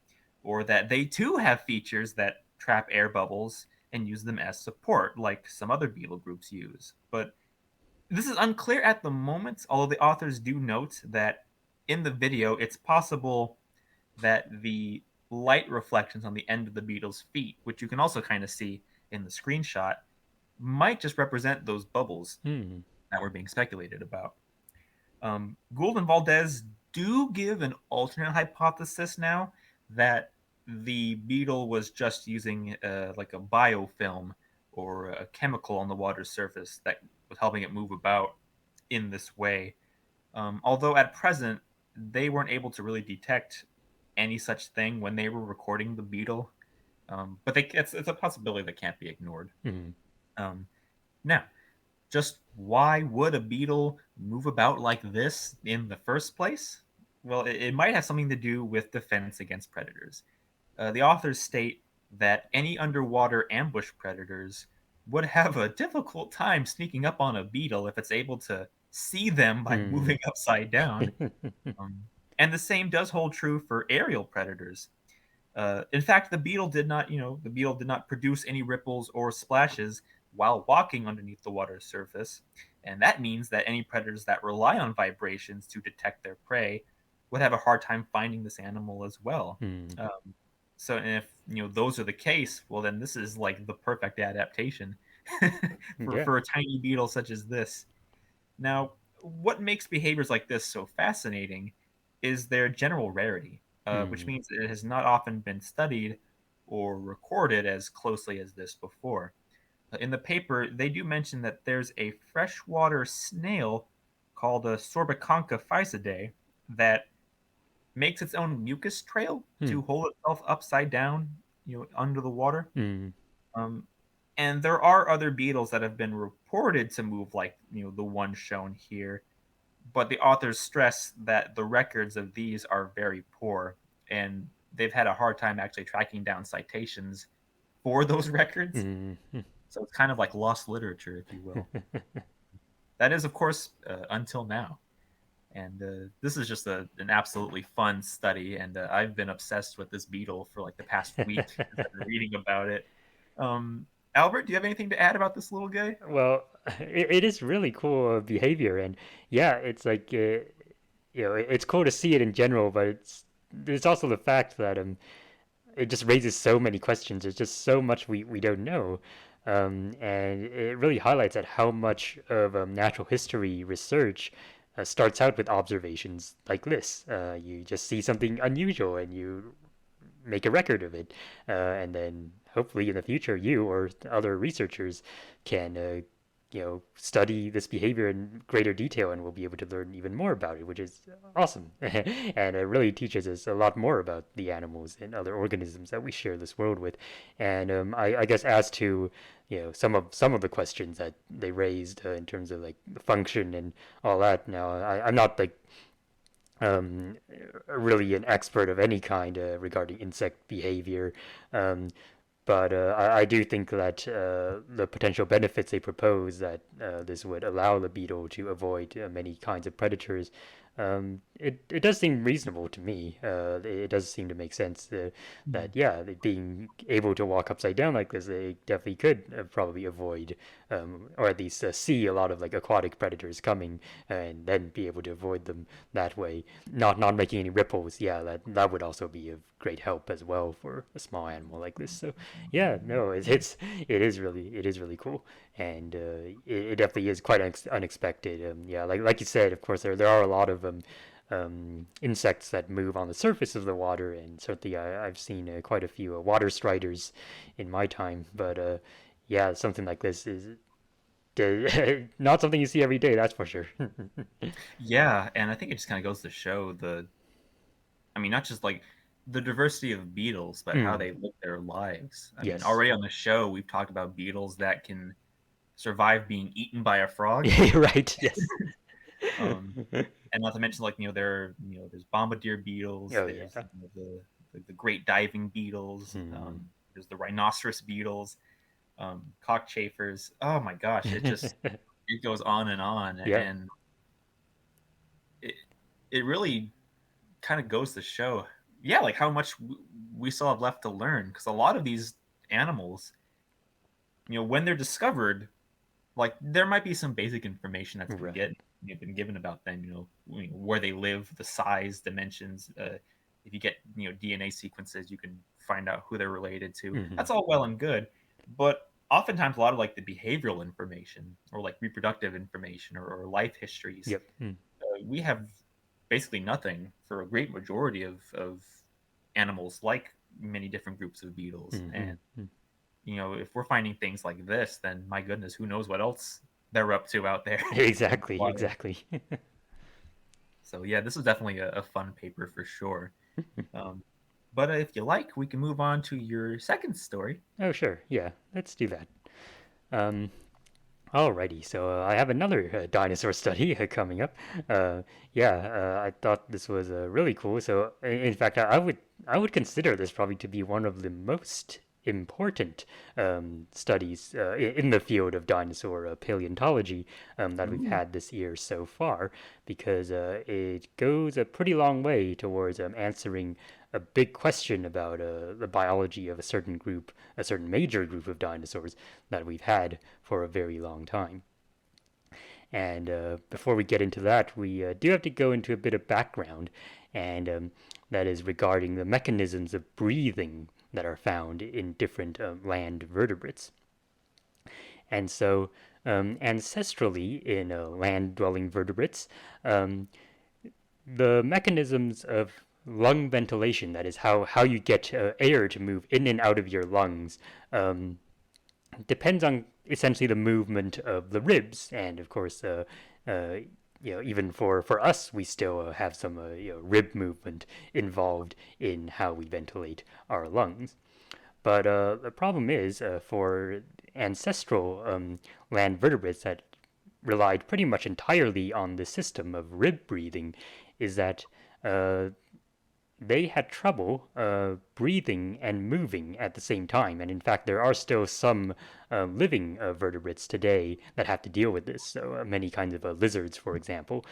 or that they too have features that trap air bubbles and use them as support, like some other beetle groups use. But this is unclear at the moment, although the authors do note that in the video, it's possible that the light reflections on the end of the beetle's feet, which you can also kind of see in the screenshot, might just represent those bubbles mm, that were being speculated about. Gould and Valdez do give an alternate hypothesis now that the beetle was just using like a biofilm or a chemical on the water surface that was helping it move about in this way. Although at present they weren't able to really detect any such thing when they were recording the beetle, but it's a possibility that can't be ignored. mm, Um, Now, just why would a beetle move about like this in the first place? Well, it might have something to do with defense against predators. The authors state that any underwater ambush predators would have a difficult time sneaking up on a beetle if it's able to see them by mm. moving upside down. Um, and the same does hold true for aerial predators. In fact, the beetle did not produce any ripples or splashes while walking underneath the water's surface, and that means that any predators that rely on vibrations to detect their prey would have a hard time finding this animal as well. Mm, Um, so, and if those are the case, well, then this is like the perfect adaptation yeah. for a tiny beetle such as this. Now, what makes behaviors like this so fascinating is their general rarity, which Mm, means it has not often been studied or recorded as closely as this before. In the paper, they do mention that there's a freshwater snail called a Sorbiconca phisidae that makes its own mucus trail mm, to hold itself upside down, under the water. mm, Um, and there are other beetles that have been reported to move like the one shown here, but the authors stress that the records of these are very poor, and they've had a hard time actually tracking down citations for those records. mm, mm. So it's kind of like lost literature, if you will. That is, of course, until now. And this is just an absolutely fun study, and I've been obsessed with this beetle for like the past week as I've been reading about it. Um, Albert, do you have anything to add about this little guy? Well, it is really cool behavior, and yeah, it's like it's cool to see it in general, but it's also the fact that it just raises so many questions. There's just so much we don't know, and it really highlights at how much of natural history research starts out with observations like this. You just see something unusual and you make a record of it, and then hopefully in the future you or other researchers can study this behavior in greater detail, and we'll be able to learn even more about it, which is awesome. And it really teaches us a lot more about the animals and other organisms that we share this world with. And I guess as to some of the questions that they raised in terms of like function and all that. Now, I'm not like um, really an expert of any kind regarding insect behavior. Um, but I do think that the potential benefits they propose, that this would allow the beetle to avoid many kinds of predators, it does seem reasonable to me. It does seem to make sense that, yeah, being able to walk upside down like this, they definitely could probably avoid, or at least see a lot of like aquatic predators coming, and then be able to avoid them that way. Not making any ripples. Yeah, that would also be of great help as well for a small animal like this. So yeah, no, it is really cool, and it definitely is quite unexpected. Yeah, like you said, of course there are a lot of insects that move on the surface of the water, and certainly I've seen quite a few water striders in my time. But yeah, something like this is not something you see every day, that's for sure. Yeah, and I think it just kind of goes to show I mean, not just like the diversity of beetles, but how Mm, they live their lives. I mean, yes. already on the show, we've talked about beetles that can survive being eaten by a frog. Right. Yes. Um, and not to mention, like, there's bombardier beetles, Oh there's yeah. the great diving beetles, Hmm. there's the rhinoceros beetles, cockchafers. Oh my gosh, it goes on and on, Yeah. and it it really kind of goes to show, yeah, like how much we still have left to learn, because a lot of these animals, when they're discovered, like there might be some basic information that's Right. been given about them, where they live, the size, dimensions. If you get DNA sequences, you can find out who they're related to. Hmm. That's all well and good, but oftentimes a lot of like the behavioral information or like reproductive information or life histories, Yep. Mm. we have basically nothing for a great majority of animals, like many different groups of beetles. And Mm-hmm. if we're finding things like this, then my goodness, who knows what else they're up to out there in the Exactly. wild. Exactly. So yeah, this was definitely a fun paper for sure. Um, but if you like, we can move on to your second story. Oh sure. Yeah. Let's do that. Um. Alrighty. So I have another dinosaur study coming up. Uh. Yeah. I thought this was really cool. So in fact, I would consider this probably to be one of the most important studies in the field of dinosaur paleontology that we've Ooh. had this year so far, because it goes a pretty long way towards answering a big question about the biology of a certain group, a certain major group of dinosaurs that we've had for a very long time. And before we get into that, we do have to go into a bit of background, and that is regarding the mechanisms of breathing that are found in different land vertebrates. And so, ancestrally, in land dwelling vertebrates, um, the mechanisms of lung ventilation, that is, how you get air to move in and out of your lungs, um, depends on essentially the movement of the ribs. And of course, uh, even for us, we still have some rib movement involved in how we ventilate our lungs. But the problem is for ancestral land vertebrates that relied pretty much entirely on the system of rib breathing, is that uh, they had trouble breathing and moving at the same time. And in fact, there are still some living vertebrates today that have to deal with this. So many kinds of lizards, for example,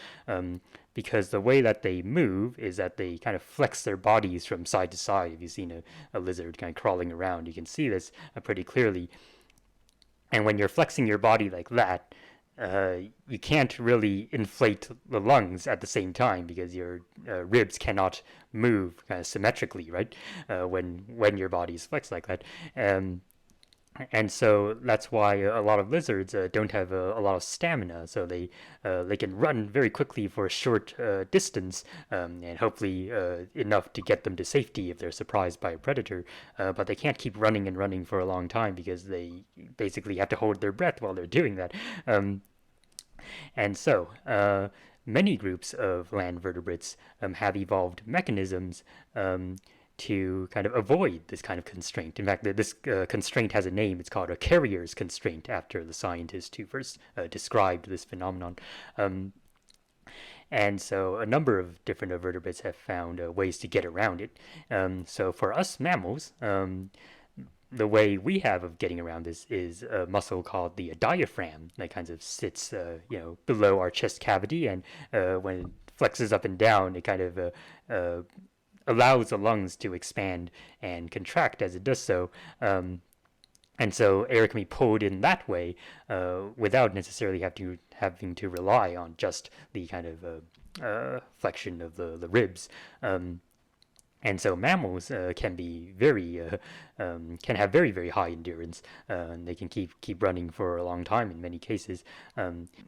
because the way that they move is that they kind of flex their bodies from side to side. If you've seen a lizard kind of crawling around, you can see this pretty clearly. And when you're flexing your body like that, uh, you can't really inflate the lungs at the same time, because your ribs cannot move kind of symmetrically, right? When your body is flexed like that. Um, And so that's why a lot of lizards don't have a lot of stamina. So they can run very quickly for a short distance, and hopefully enough to get them to safety if they're surprised by a predator. But they can't keep running and running for a long time because they basically have to hold their breath while they're doing that. Um, and so many groups of land vertebrates have evolved mechanisms to kind of avoid this kind of constraint. In fact, this constraint has a name. It's called a carrier's constraint, after the scientist who first described this phenomenon. Um, and so a number of different vertebrates have found ways to get around it. So for us mammals, the way we have of getting around this is a muscle called the diaphragm that kind of sits, below our chest cavity, and when it flexes up and down, it kind of uh, allows the lungs to expand and contract as it does so. And so air can be pulled in that way without necessarily having to rely on just the kind of flexion of the ribs. And so mammals can have very very high endurance. And they can keep running for a long time in many cases.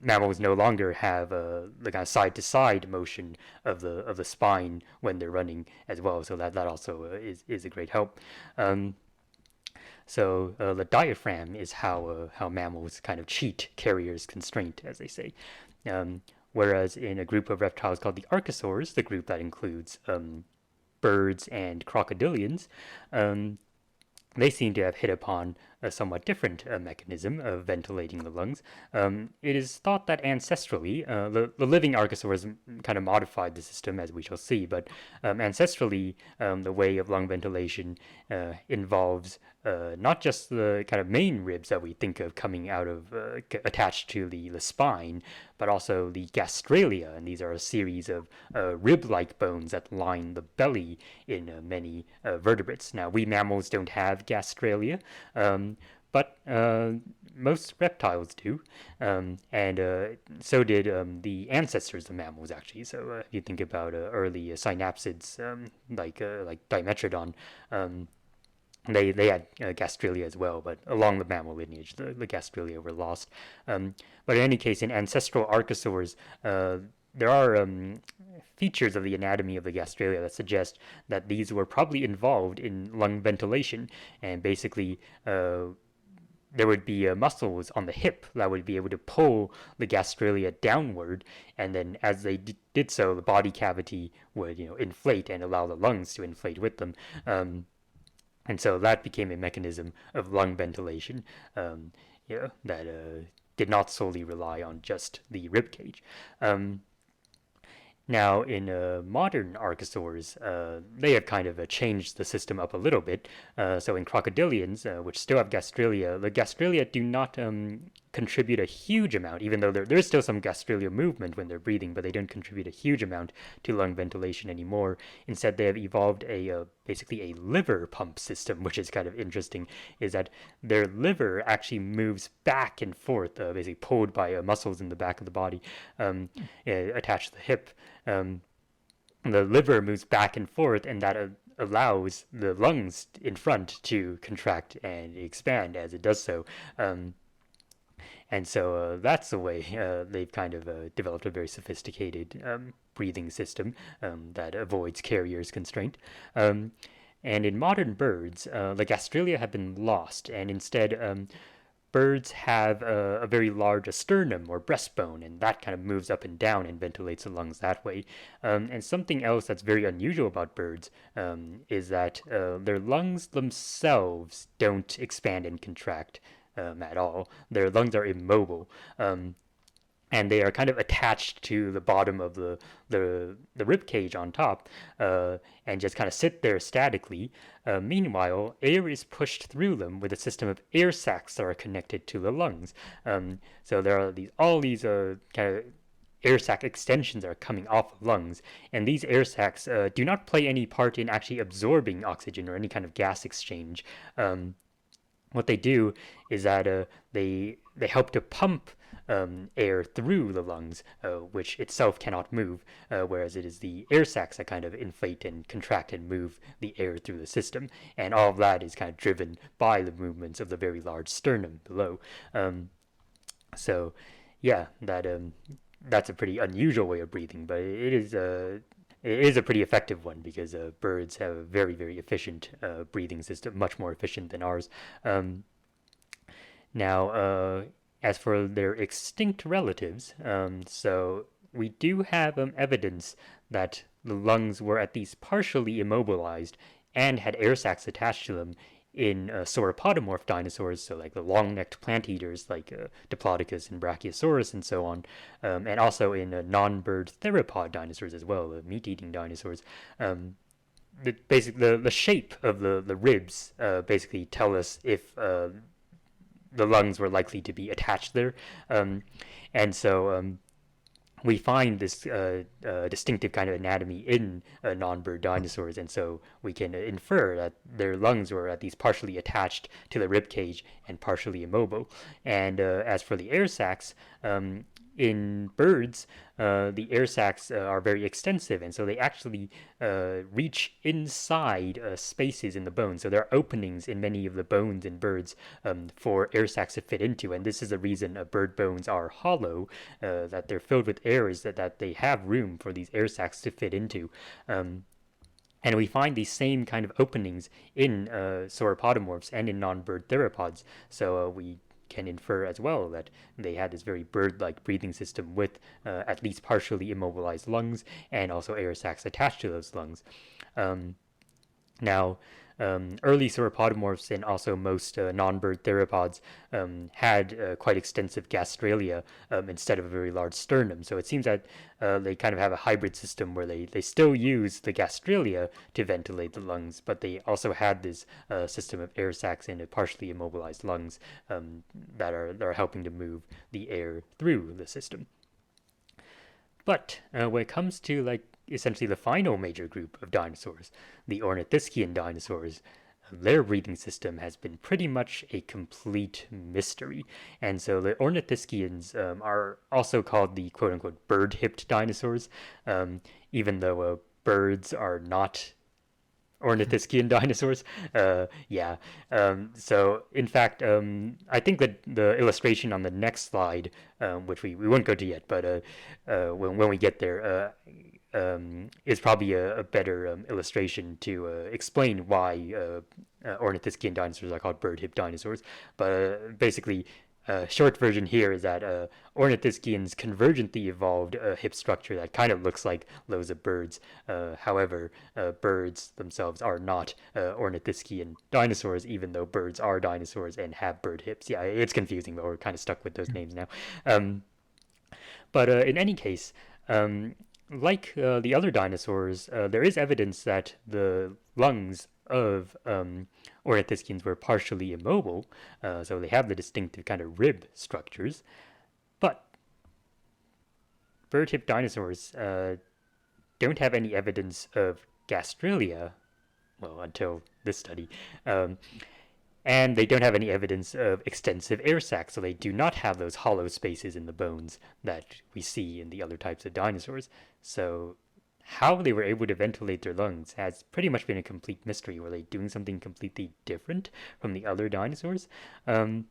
Mammals no longer have the kind of side to side motion of the spine when they're running as well. So that also is a great help. So the diaphragm is how mammals kind of cheat carrier's constraint, as they say. Whereas in a group of reptiles called the archosaurs, the group that includes birds and crocodilians, um, they seem to have hit upon a somewhat different mechanism of ventilating the lungs. It is thought that ancestrally, the living archosaurs kind of modified the system, as we shall see, but ancestrally, the way of lung ventilation involves not just the kind of main ribs that we think of coming out of, attached to the spine, but also the gastralia. And these are a series of rib like bones that line the belly in many vertebrates. Now, we mammals don't have gastralia. But most reptiles do, and so did the ancestors of mammals, actually. So if you think about early synapsids, like Dimetrodon, they had gastralia as well, but along the mammal lineage, the gastralia were lost. But in any case, in ancestral archosaurs, there are features of the anatomy of the gastralia that suggest that these were probably involved in lung ventilation, and basically there would be muscles on the hip that would be able to pull the gastralia downward, and then as they did so, the body cavity would inflate and allow the lungs to inflate with them. And so that became a mechanism of lung ventilation, that did not solely rely on just the rib cage. Now, in modern archosaurs, they have kind of changed the system up a little bit. So in crocodilians, which still have gastralia, the gastralia do not contribute a huge amount, even though there is still some gastralia movement when they're breathing, but they don't contribute a huge amount to lung ventilation anymore. Instead, they have evolved basically a liver pump system, which is kind of interesting, is that their liver actually moves back and forth, basically pulled by muscles in the back of the body, attached to the hip. The liver moves back and forth, and that allows the lungs in front to contract and expand as it does so. And so that's the way they've kind of developed a very sophisticated breathing system that avoids carrier's constraint. And in modern birds, the gastralia have been lost, and instead birds have a very large sternum or breastbone, and that kind of moves up and down and ventilates the lungs that way. And something else that's very unusual about birds is that their lungs themselves don't expand and contract at all. Their lungs are immobile. And they are kind of attached to the bottom of the rib cage on top, and just kind of sit there statically. Meanwhile, air is pushed through them with a system of air sacs that are connected to the lungs. So there are all these kind of air sac extensions that are coming off of lungs, and these air sacs do not play any part in actually absorbing oxygen or any kind of gas exchange. what they do is that they help to pump air through the lungs, which itself cannot move, whereas it is the air sacs that kind of inflate and contract and move the air through the system, and all of that is kind of driven by the movements of the very large sternum below. Um, so, yeah, that's a pretty unusual way of breathing, but it is a pretty effective one because birds have a very efficient breathing system, much more efficient than ours. Um, now, as for their extinct relatives, so we do have evidence that the lungs were at least partially immobilized and had air sacs attached to them in sauropodomorph dinosaurs, so like the long-necked plant eaters like Diplodocus and Brachiosaurus and so on, and also in non-bird theropod dinosaurs as well, the meat-eating dinosaurs. The shape of the ribs basically tell us if the lungs were likely to be attached there. And so we find this distinctive kind of anatomy in non-bird dinosaurs, and so we can infer that their lungs were at least partially attached to the rib cage and partially immobile. And as for the air sacs, in birds, the air sacs are very extensive, and so they actually reach inside spaces in the bone. So there are openings in many of the bones in birds for air sacs to fit into, and this is the reason bird bones are hollow, that they're filled with air, is that they have room for these air sacs to fit into. And we find these same kind of openings in sauropodomorphs and in non-bird theropods. So we can infer as well that they had this very bird-like breathing system with at least partially immobilized lungs and also air sacs attached to those lungs. Um, Now, early sauropodomorphs and also most non-bird theropods had quite extensive gastralia instead of a very large sternum. So it seems that they kind of have a hybrid system where they still use the gastralia to ventilate the lungs, but they also had this system of air sacs and partially immobilized lungs that are helping to move the air through the system. But when it comes to like essentially the final major group of dinosaurs, the ornithischian dinosaurs, their breathing system has been pretty much a complete mystery. And so the ornithischians are also called the quote unquote bird hipped dinosaurs, even though birds are not ornithischian dinosaurs. Yeah. So, in fact, I think that the illustration on the next slide, which we won't go to yet, but when we get there, is probably a better illustration to explain why ornithischian dinosaurs are called bird hip dinosaurs. But basically, short version here is that ornithischians convergently evolved a hip structure that kind of looks like those of birds. However, birds themselves are not ornithischian dinosaurs, even though birds are dinosaurs and have bird hips. Yeah, it's confusing, but we're kind of stuck with those names now. Um, but in any case, um, like the other dinosaurs, there is evidence that the lungs of ornithischians were partially immobile, so they have the distinctive kind of rib structures. But bird-hipped dinosaurs don't have any evidence of gastralia, well, until this study. Um, and they don't have any evidence of extensive air sacs, so they do not have those hollow spaces in the bones that we see in the other types of dinosaurs. So, how they were able to ventilate their lungs has pretty much been a complete mystery. Were they doing something completely different from the other dinosaurs? Um,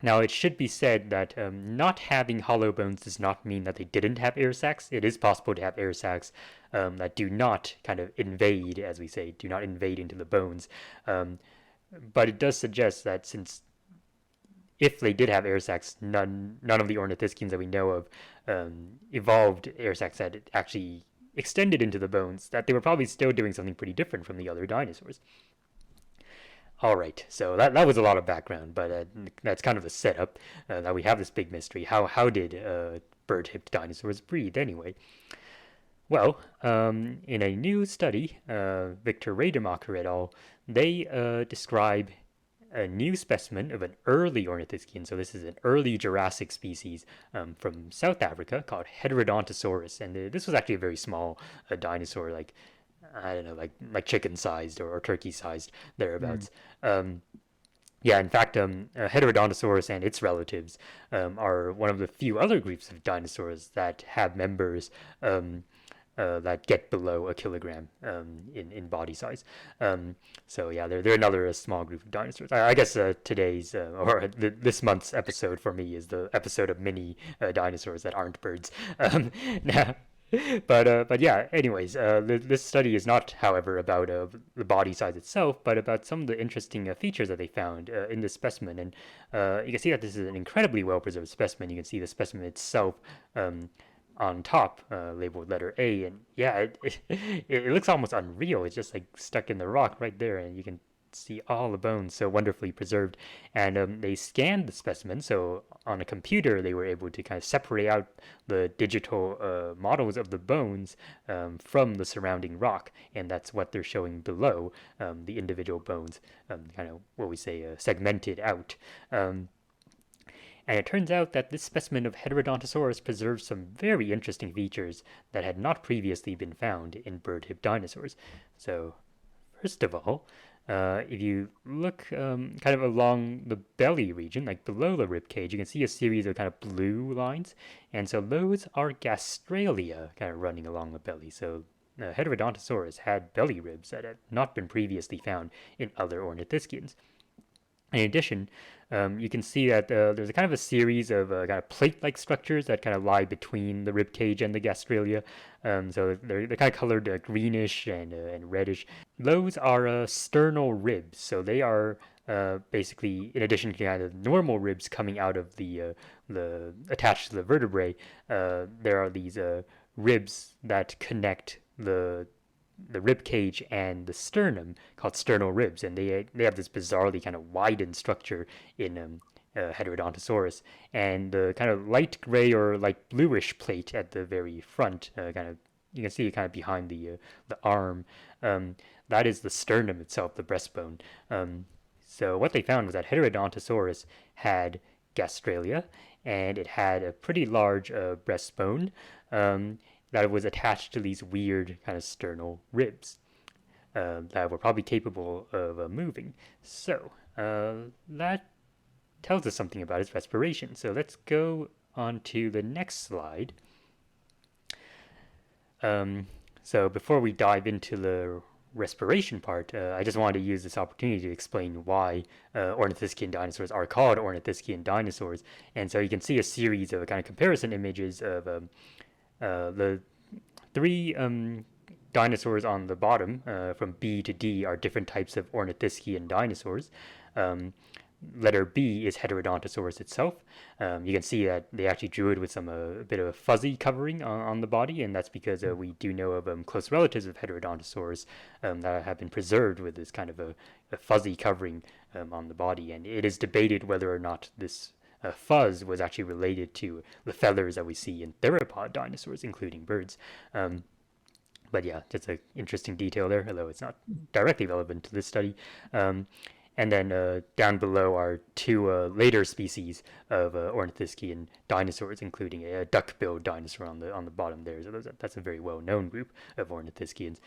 Now, it should be said that not having hollow bones does not mean that they didn't have air sacs. It is possible to have air sacs that do not kind of invade, as we say, do not invade into the bones. Um, but it does suggest that since if they did have air sacs, none of the ornithischians that we know of evolved air sacs that actually extended into the bones, that they were probably still doing something pretty different from the other dinosaurs. All right, so that was a lot of background, but that's kind of the setup that we have this big mystery. How did bird-hipped dinosaurs breathe anyway? Well, in a new study, Victor Rademacher et al., they describe a new specimen of an early ornithischian. So this is an early Jurassic species from South Africa called Heterodontosaurus, and this was actually a very small dinosaur, like I don't know, like chicken sized or turkey sized thereabouts. Um, Yeah, in fact, Heterodontosaurus and its relatives are one of the few other groups of dinosaurs that have members that get below a kilogram in body size. So yeah, they're another small group of dinosaurs. I guess today's this month's episode for me is the episode of mini dinosaurs that aren't birds. Now, but yeah. Anyways, this study is not, however, about the body size itself, but about some of the interesting features that they found in the specimen. And you can see that this is an incredibly well preserved specimen. You can see the specimen itself. On top, labeled letter A, and yeah, it looks almost unreal. It's just like stuck in the rock right there, and you can see all the bones so wonderfully preserved. And they scanned the specimen, so on a computer they were able to kind of separate out the digital models of the bones from the surrounding rock, and that's what they're showing below, the individual bones, kind of what we say segmented out. And it turns out that this specimen of Heterodontosaurus preserves some very interesting features that had not previously been found in bird-hipped dinosaurs. So, first of all, if you look kind of along the belly region, like below the rib cage, you can see a series of kind of blue lines, and so those are gastralia kind of running along the belly. So Heterodontosaurus had belly ribs that had not been previously found in other ornithischians. In addition, you can see that there's a kind of a series of kind of plate-like structures that kind of lie between the rib cage and the gastralia. So they're kind of colored greenish and reddish. Those are sternal ribs. So they are basically, in addition to kind of normal ribs coming out of the attached to the vertebrae, there are these ribs that connect the rib cage and the sternum called sternal ribs, and they have this bizarrely kind of widened structure in Heterodontosaurus, and the kind of light gray or light bluish plate at the very front, kind of you can see it kind of behind the arm. That is the sternum itself, the breastbone. So what they found was that Heterodontosaurus had gastralia, and it had a pretty large breastbone. That was attached to these weird kind of sternal ribs that were probably capable of moving. So that tells us something about its respiration. So let's go on to the next slide. So before we dive into the respiration part, I just wanted to use this opportunity to explain why ornithischian dinosaurs are called ornithischian dinosaurs. And so you can see a series of kind of comparison images of the three dinosaurs on the bottom, from B to D, are different types of ornithischian dinosaurs. Um, Letter B is Heterodontosaurus itself. You can see that they actually drew it with some a bit of a fuzzy covering on the body, and that's because we do know of close relatives of Heterodontosaurus that have been preserved with this kind of a fuzzy covering on the body, and it is debated whether or not this fuzz was actually related to the feathers that we see in theropod dinosaurs, including birds. But yeah, that's an interesting detail there, although it's not directly relevant to this study. And then down below are two later species of ornithischian dinosaurs, including a duck-billed dinosaur on the bottom there. So that's a very well-known group of ornithischians.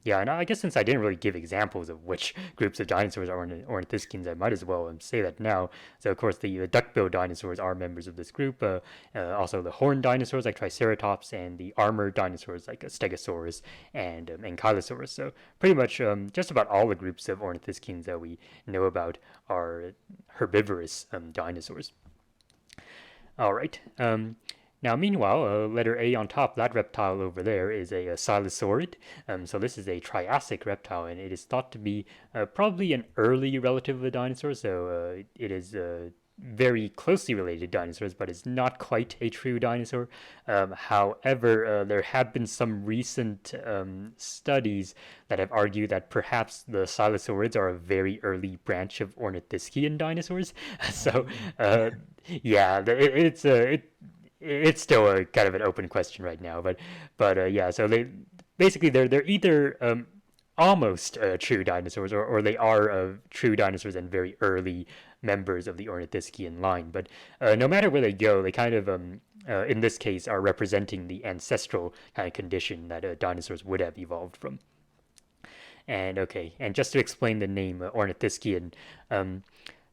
Yeah, and I guess since I didn't really give examples of which groups of dinosaurs are ornithischians, I might as well say that now. So of course the duck-billed dinosaurs are members of this group. Also the horned dinosaurs like Triceratops, and the armored dinosaurs like Stegosaurus and Ankylosaurus. So pretty much just about all the groups of ornithischians that we know about are herbivorous dinosaurs. All right. Now, meanwhile, letter A on top, that reptile over there is a silosaurid. So this is a Triassic reptile, and it is thought to be probably an early relative of the dinosaur. So it is very closely related to dinosaurs, but it's not quite a true dinosaur. However, there have been some recent studies that have argued that perhaps the silosaurids are a very early branch of ornithischian dinosaurs. So, yeah, it's still a kind of an open question right now. But yeah, so they're either almost true dinosaurs, or they are true dinosaurs and very early members of the Ornithischian line. But no matter where they go, they kind of, in this case, are representing the ancestral kind of condition that dinosaurs would have evolved from. And okay, and just to explain the name Ornithischian,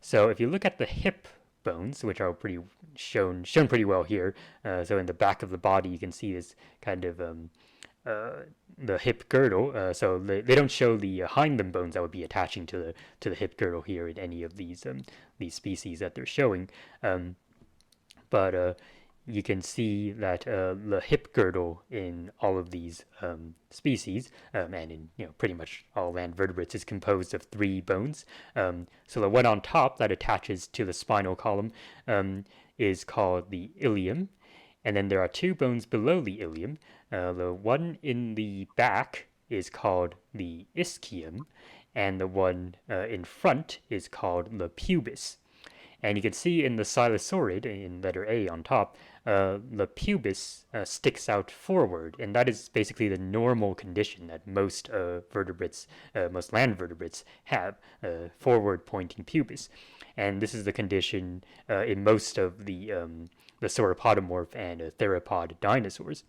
So if you look at the hip bones, which are pretty shown pretty well here, so in the back of the body you can see this kind of uh, the hip girdle. So they don't show the hind limb bones that would be attaching to the hip girdle here in any of these species that they're showing. But you can see that the hip girdle in all of these species, and in pretty much all land vertebrates, is composed of three bones. So the one on top that attaches to the spinal column is called the ilium, and then there are two bones below the ilium. The one in the back is called the ischium, and the one in front is called the pubis. And you can see in the Silosaurid, in letter A on top, the pubis sticks out forward, and that is basically the normal condition that most vertebrates, most land vertebrates have, forward-pointing pubis. And this is the condition in most of the sauropodomorph and theropod dinosaurs.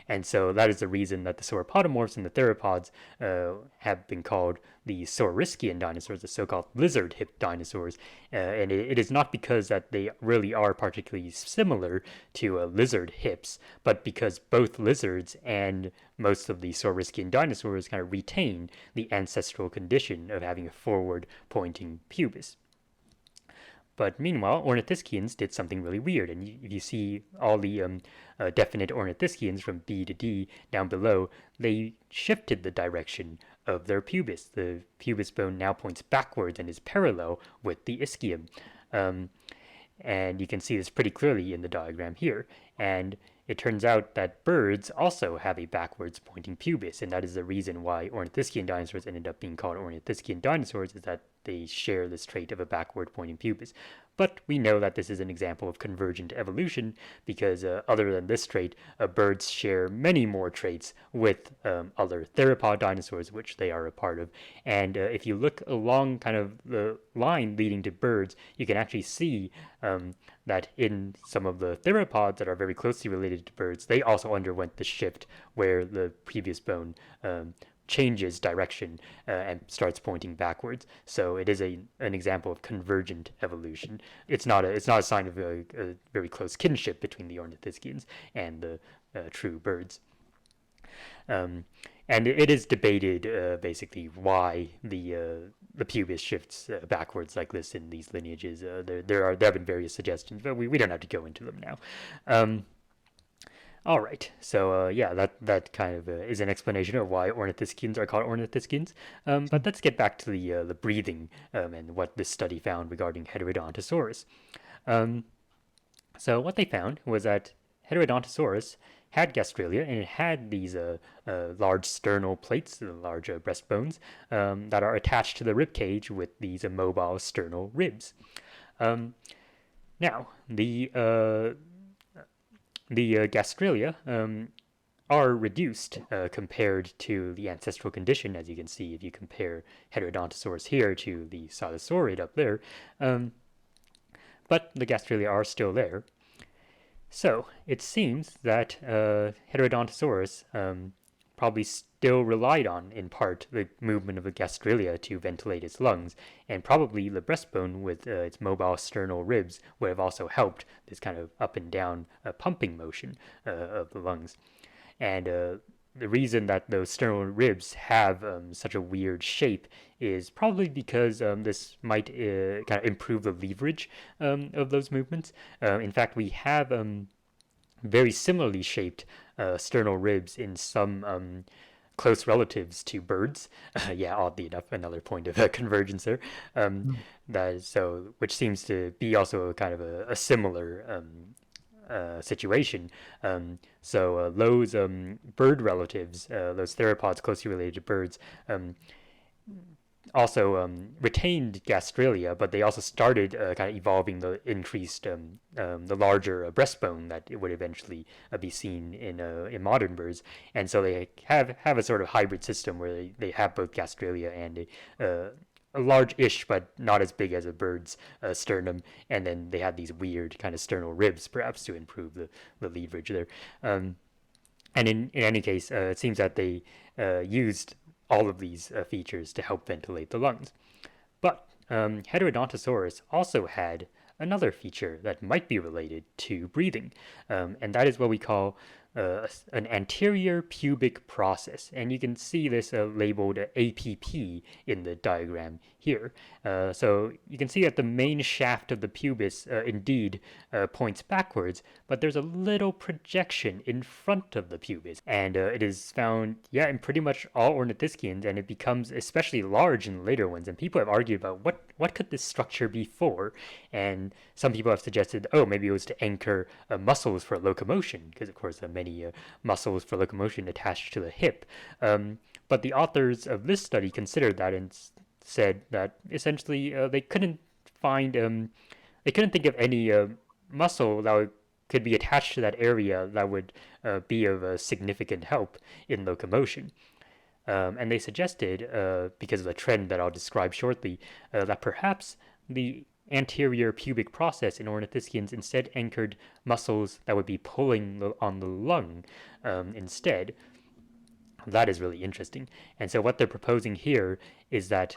And so that is the reason that the sauropodomorphs and the theropods have been called the saurischian dinosaurs, the so-called lizard hip dinosaurs. And it is not because that they really are particularly similar to lizard hips, but because both lizards and most of the saurischian dinosaurs kind of retain the ancestral condition of having a forward-pointing pubis. But meanwhile, ornithischians did something really weird, and if you see all the definite ornithischians from B to D down below, they shifted the direction of their pubis. The pubis bone now points backwards and is parallel with the ischium. Um, and you can see this pretty clearly in the diagram here. And it turns out that birds also have a backwards pointing pubis, and that is the reason why ornithischian dinosaurs ended up being called ornithischian dinosaurs, is that they share this trait of a backward pointing pubis. But we know that this is an example of convergent evolution because other than this trait, birds share many more traits with other theropod dinosaurs, which they are a part of. And if you look along kind of the line leading to birds, you can actually see that in some of the theropods that are very closely related to birds, they also underwent the shift where the previous bone changes direction and starts pointing backwards. So it is an example of convergent evolution. It's not a sign of a very close kinship between the ornithischians and the true birds. Um, and it is debated basically why the pubis shifts backwards like this in these lineages. There have been various suggestions, but we don't have to go into them now. Um, all right, so yeah, that kind of is an explanation of why ornithischians are called ornithischians. But let's get back to the breathing and what this study found regarding Heterodontosaurus. Um, so what they found was that Heterodontosaurus had gastralia, and it had these large sternal plates, large breastbones, that are attached to the rib cage with these mobile sternal ribs. Um, Now, the gastralia are reduced compared to the ancestral condition, as you can see if you compare Heterodontosaurus here to the Silosaurid up there. Um, but the gastralia are still there. So it seems that Heterodontosaurus probably still relied on, in part, the movement of the gastralia to ventilate its lungs, and probably the breastbone with its mobile sternal ribs would have also helped this kind of up and down pumping motion of the lungs. And the reason that those sternal ribs have such a weird shape is probably because this might kind of improve the leverage of those movements. In fact, we have very similarly shaped sternal ribs in some close relatives to birds. Yeah, oddly enough, another point of convergence there. Um, that is so, which seems to be also kind of a similar situation. So those bird relatives, those theropods closely related to birds, also retained gastralia, but they also started kind of evolving the increased, the larger breastbone that it would eventually be seen in modern birds, and so they have a sort of hybrid system where they have both gastralia and a large-ish but not as big as a bird's sternum, and then they had these weird kind of sternal ribs, perhaps to improve the leverage there. And in any case, it seems that they used all of these features to help ventilate the lungs. But Heterodontosaurus also had another feature that might be related to breathing, and that is what we call an anterior pubic process. And you can see this labeled APP in the diagram here. So you can see that the main shaft of the pubis indeed points backwards, but there's a little projection in front of the pubis. And it is found, yeah, in pretty much all ornithischians, and it becomes especially large in later ones. And people have argued about what could this structure be for? And some people have suggested, oh, maybe it was to anchor muscles for locomotion, because of course many muscles for locomotion attached to the hip. But the authors of this study considered that and said that essentially they couldn't think of any muscle that could be attached to that area that would be of significant help in locomotion. And they suggested, because of the trend that I'll describe shortly, that perhaps the anterior pubic process in ornithischians instead anchored muscles that would be pulling on the lung instead. That is really interesting. And so what they're proposing here is that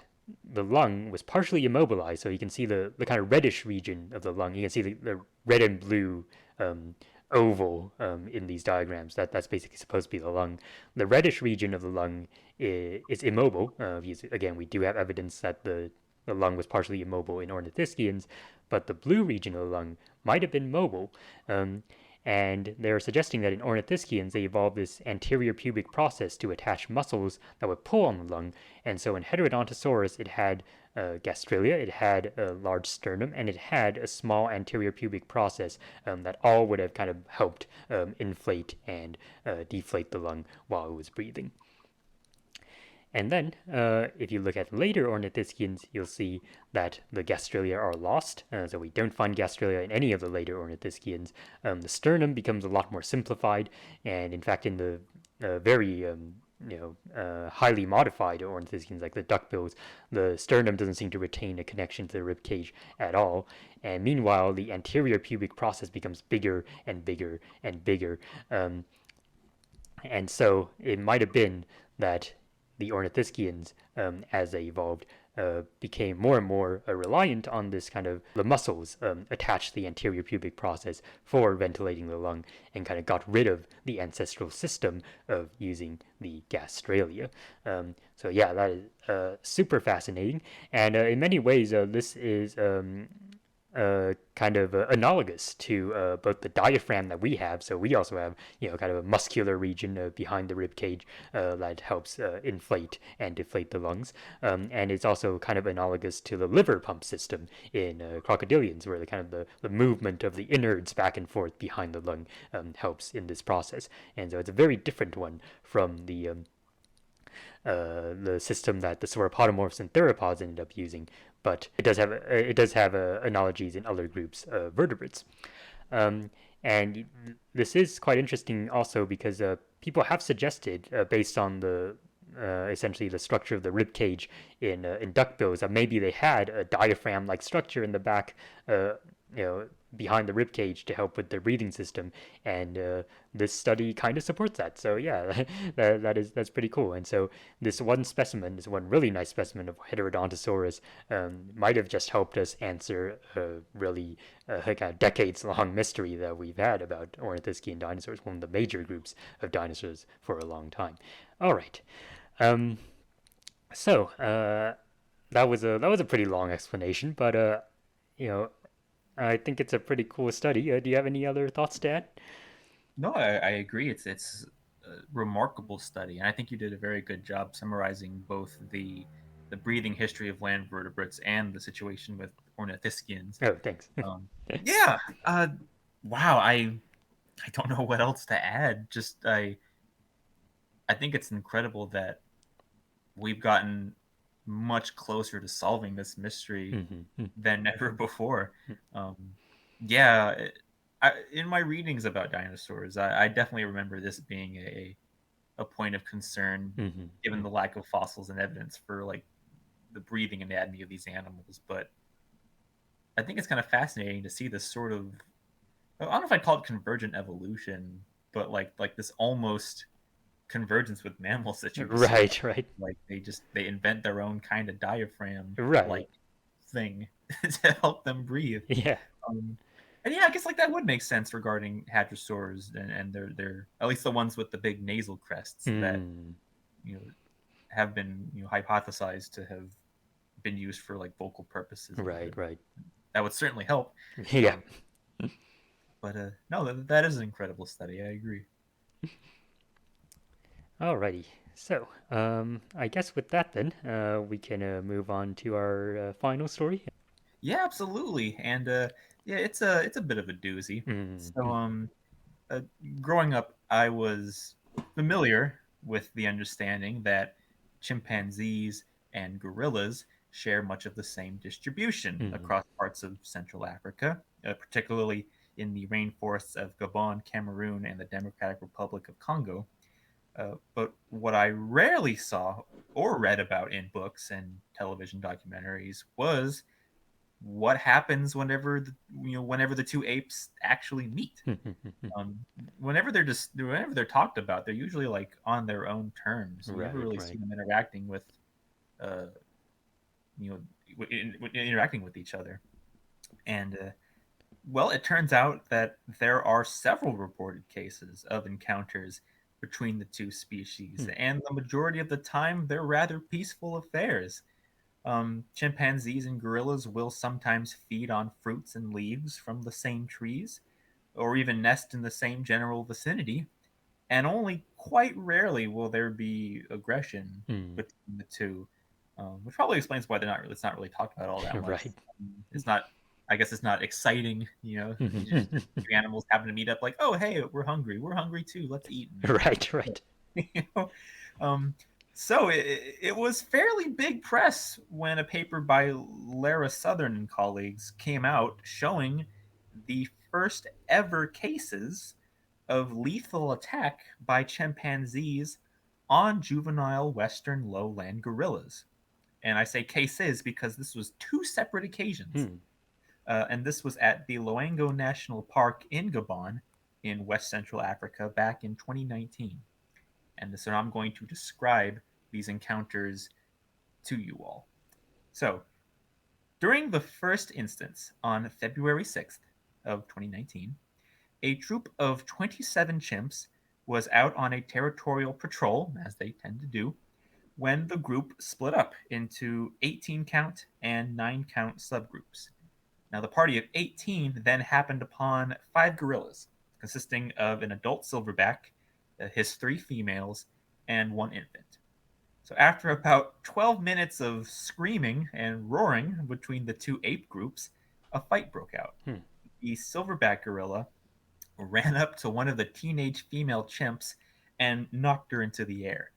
the lung was partially immobilized. So you can see the kind of reddish region of the lung. You can see the red and blue um, oval in these diagrams. That's basically supposed to be the lung. The reddish region of the lung is immobile. Because, again, we do have evidence that the lung was partially immobile in ornithischians, but the blue region of the lung might have been mobile. And they're suggesting that in ornithischians, they evolved this anterior pubic process to attach muscles that would pull on the lung. And so in Heterodontosaurus, it had gastralia, it had a large sternum, and it had a small anterior pubic process that all would have kind of helped inflate and deflate the lung while it was breathing. And then, if you look at later ornithischians, you'll see that the gastralia are lost. So we don't find gastralia in any of the later ornithischians. The sternum becomes a lot more simplified, and in fact, in the very highly modified ornithischians like the duckbills, the sternum doesn't seem to retain a connection to the rib cage at all. And meanwhile, the anterior pubic process becomes bigger and bigger and bigger. And so it might have been that the ornithischians, as they evolved, became more and more reliant on this kind of the muscles attached to the anterior pubic process for ventilating the lung, and kind of got rid of the ancestral system of using the gastralia. So yeah, that is super fascinating, and in many ways, this is kind of analogous to both the diaphragm that we have. So we also have, kind of a muscular region behind the rib cage that helps inflate and deflate the lungs. And it's also kind of analogous to the liver pump system in crocodilians, where the kind of the movement of the innards back and forth behind the lung helps in this process. And so it's a very different one from the system that the sauropodomorphs and theropods ended up using, but it does have analogies in other groups of vertebrates. And this is quite interesting also because people have suggested, based on the essentially the structure of the rib cage in duckbills, that maybe they had a diaphragm-like structure in the back, you know, behind the rib cage to help with their breathing system, and this study kind of supports that. So yeah, that's pretty cool. And so this one really nice specimen of Heterodontosaurus, might have just helped us answer a really like a decades-long mystery that we've had about ornithischian dinosaurs, one of the major groups of dinosaurs for a long time. All right. Um, so that was a pretty long explanation, but you know, I think it's a pretty cool study. Do you have any other thoughts, Dad? No, I agree. It's a remarkable study, and I think you did a very good job summarizing both the breathing history of land vertebrates and the situation with ornithischians. Oh, thanks. Yeah. Wow. I don't know what else to add. Just I think it's incredible that we've gotten much closer to solving this mystery Mhm. than ever before. Um, yeah, in my readings about dinosaurs, I definitely remember this being a point of concern, Mhm. given the lack of fossils and evidence for like the breathing anatomy of these animals. But I think it's kind of fascinating to see this sort of, I don't know if I'd call it convergent evolution, but like this almost convergence with mammals that you described. Right, right, Like they invent their own kind of diaphragm right. like thing to help them breathe. Yeah. Um, and yeah, I guess like that would make sense regarding hadrosaurs and their at least the ones with the big nasal crests that Mm. you know have been hypothesized to have been used for like vocal purposes, and Right, right. that would certainly help. Yeah. Um, but no, that is an incredible study. I agree. Alrighty. So, I guess with that then, we can move on to our final story. Yeah, absolutely. And yeah, it's a bit of a doozy. Mm. So uh, growing up, I was familiar with the understanding that chimpanzees and gorillas share much of the same distribution Mm. across parts of Central Africa, particularly in the rainforests of Gabon, Cameroon, and the Democratic Republic of Congo. But what I rarely saw or read about in books and television documentaries was what happens whenever the two apes actually meet. Um, whenever they're talked about, they're usually like on their own terms. You never Right, really see right. them interacting with, uh, you know, interacting with each other. And well, it turns out that there are several reported cases of encounters between the two species, Mm. and the majority of the time, they're rather peaceful affairs. Chimpanzees and gorillas will sometimes feed on fruits and leaves from the same trees, or even nest in the same general vicinity, and only quite rarely will there be aggression Mm. between the two, which probably explains why it's not really talked about all that much. Right. It's not, I guess, it's not exciting. Just two animals happen to meet up, like, oh hey, we're hungry too, let's eat. Right, right. You know, um, so it was fairly big press when a paper by Lara Southern and colleagues came out showing the first ever cases of lethal attack by chimpanzees on juvenile western lowland gorillas. And I say cases because this was two separate occasions. Mm. And this was at the Loango National Park in Gabon in West Central Africa back in 2019. And so I'm going to describe these encounters to you all. So, during the first instance on February 6th of 2019, a troop of 27 chimps was out on a territorial patrol, as they tend to do, when the group split up into 18 count and 9 count subgroups. Now, the party of 18 then happened upon 5 gorillas, consisting of an adult silverback, his 3 females, and 1 infant. So, after about 12 minutes of screaming and roaring between the two ape groups, a fight broke out. Mm. The silverback gorilla ran up to one of the teenage female chimps and knocked her into the air.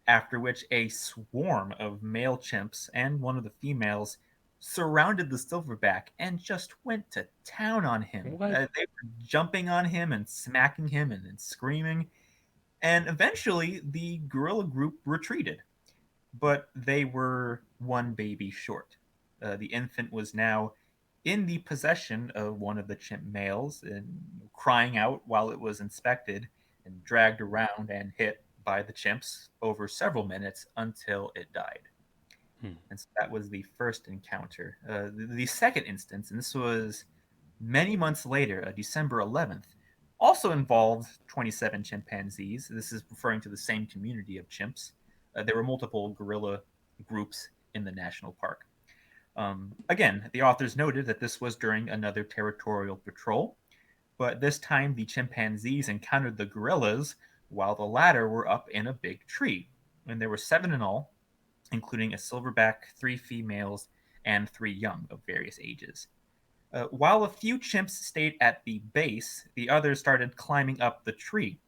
After which, a swarm of male chimps and one of the females surrounded the silverback and just went to town on him. What? They were jumping on him and smacking him and screaming. And eventually, the gorilla group retreated, but they were one baby short. The infant was now in the possession of one of the chimp males and crying out while it was inspected and dragged around and hit by the chimps over several minutes until it died. Mm. And so that was the first encounter. The second instance, and this was many months later, December 11th, also involved 27 chimpanzees. This is referring to the same community of chimps. There were multiple gorilla groups in the national park. Again, the authors noted that this was during another territorial patrol, but this time the chimpanzees encountered the gorillas while the latter were up in a big tree. And there were 7 in all, including a silverback, 3 females, and 3 young of various ages. While a few chimps stayed at the base, the others started climbing up the tree.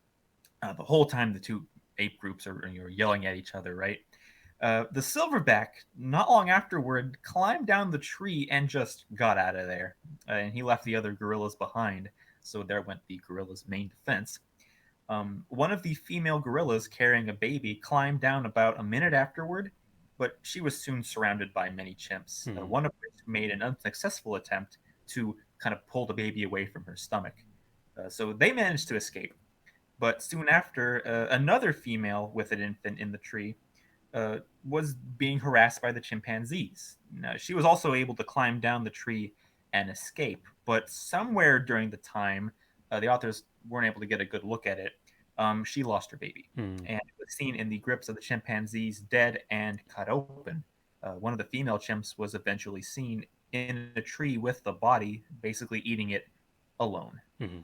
The whole time, the two ape groups are yelling at each other, right? The silverback, not long afterward, climbed down the tree and just got out of there. And he left the other gorillas behind. So there went the gorilla's main defense. One of the female gorillas carrying a baby climbed down about a minute afterward, but she was soon surrounded by many chimps, Mm. one of which made an unsuccessful attempt to kind of pull the baby away from her stomach. So they managed to escape. But soon after, another female with an infant in the tree was being harassed by the chimpanzees. Now, she was also able to climb down the tree and escape, but somewhere during the time, the authors weren't able to get a good look at it. She lost her baby, Hmm. and it was seen in the grips of the chimpanzees, dead and cut open. One of the female chimps was eventually seen in a tree with the body, basically eating it alone. Hmm.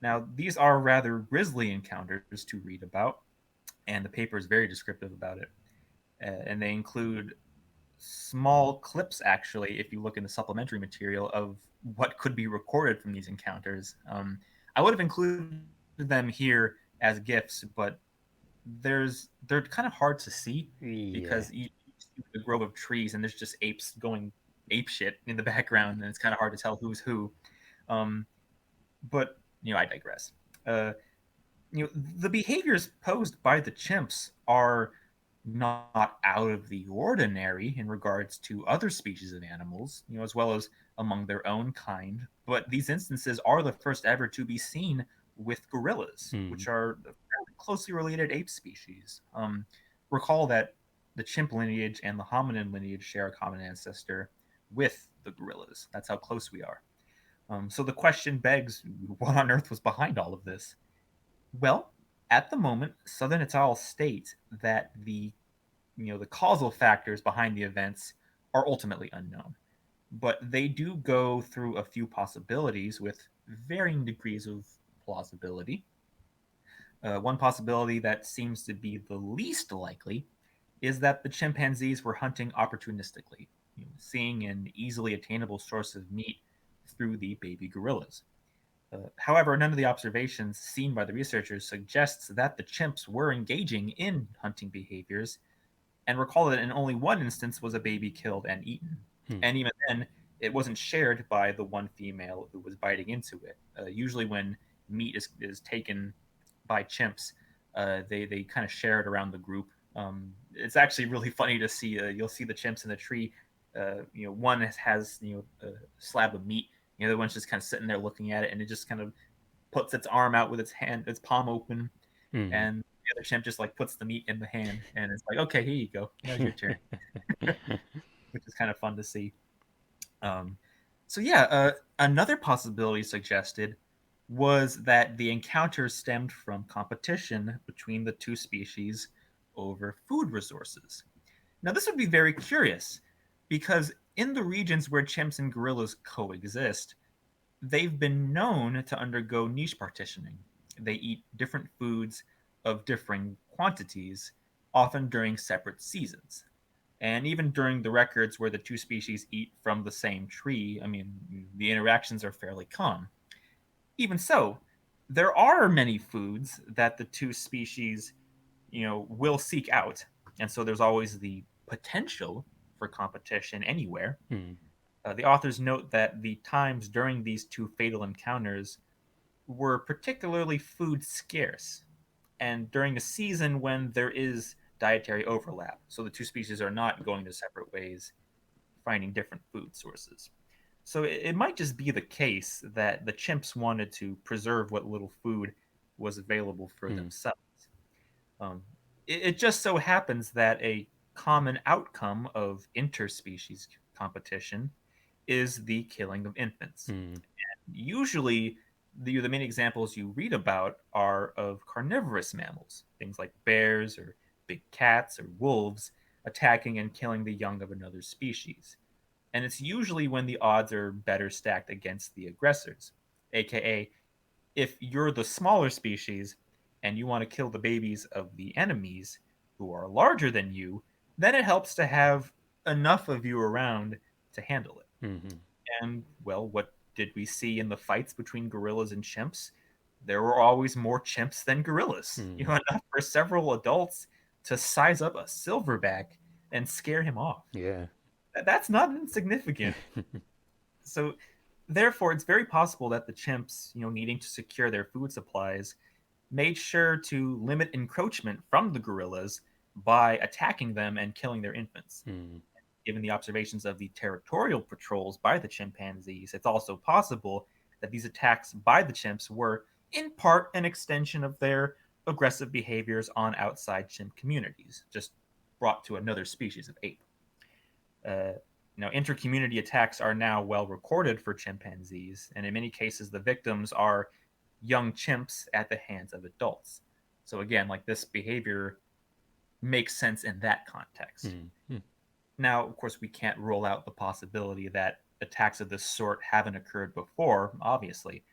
Now, these are rather grisly encounters to read about, and the paper is very descriptive about it. And they include small clips, actually, if you look in the supplementary material, of what could be recorded from these encounters. I would have included them here as GIFs, but they're kind of hard to see Yeah. because you see the grove of trees and there's just apes going ape shit in the background, and it's kind of hard to tell who's who. Um, but I digress. Uh, the behaviors posed by the chimps are not out of the ordinary in regards to other species of animals, as well as among their own kind. But these instances are the first ever to be seen with gorillas, Hmm. which are a fairly closely related ape species. Recall that the chimp lineage and the hominin lineage share a common ancestor with the gorillas. That's how close we are. So the question begs, what on earth was behind all of this? Well, at the moment, Southern et al. State that the causal factors behind the events are ultimately unknown, but they do go through a few possibilities with varying degrees of plausibility. One possibility that seems to be the least likely is that the chimpanzees were hunting opportunistically, seeing an easily attainable source of meat through the baby gorillas. However, none of the observations seen by the researchers suggests that the chimps were engaging in hunting behaviors, and recall that in only one instance was a baby killed and eaten. Hmm. And even then, it wasn't shared by the one female who was biting into it. Usually, when meat is taken by chimps, they kind of share it around the group. It's actually really funny to see. You'll see the chimps in the tree. One has a slab of meat. The other one's just kind of sitting there looking at it, and it just kind of puts its arm out with its palm open, Hmm. and the other chimp just like puts the meat in the hand, and it's like, okay, here you go, now's your turn, which is kind of fun to see. Um, so yeah, another possibility suggested was that the encounter stemmed from competition between the two species over food resources. Now, this would be very curious because in the regions where chimps and gorillas coexist, they've been known to undergo niche partitioning. They eat different foods of differing quantities, often during separate seasons. And even during the records where the two species eat from the same tree, I mean, the interactions are fairly calm. Even so, there are many foods that the two species, will seek out. And so there's always the potential for competition anywhere. Hmm. The authors note that the times during these two fatal encounters were particularly food scarce, and during a season when there is dietary overlap. So the two species are not going their separate ways, finding different food sources. So it might just be the case that the chimps wanted to preserve what little food was available for Hmm. themselves. Um, it just so happens that a common outcome of interspecies competition is the killing of infants. Hmm. Usually, the main examples you read about are of carnivorous mammals, things like bears or big cats or wolves attacking and killing the young of another species. And it's usually when the odds are better stacked against the aggressors, aka if you're the smaller species and you want to kill the babies of the enemies who are larger than you, then it helps to have enough of you around to handle it. Hmm. And, well, what did we see in the fights between gorillas and chimps? There were always more chimps than gorillas. Hmm. Enough for several adults to size up a silverback and scare him off. Yeah. That's not insignificant. So, therefore, it's very possible that the chimps, needing to secure their food supplies, made sure to limit encroachment from the gorillas by attacking them and killing their infants. Hmm. Given the observations of the territorial patrols by the chimpanzees, it's also possible that these attacks by the chimps were, in part, an extension of their aggressive behaviors on outside chimp communities, just brought to another species of ape. Uh, Now, inter-community attacks are now well recorded for chimpanzees, and in many cases, the victims are young chimps at the hands of adults. So again, like this behavior makes sense in that context. Mm-hmm. Now, of course, we can't rule out the possibility that attacks of this sort haven't occurred before, obviously.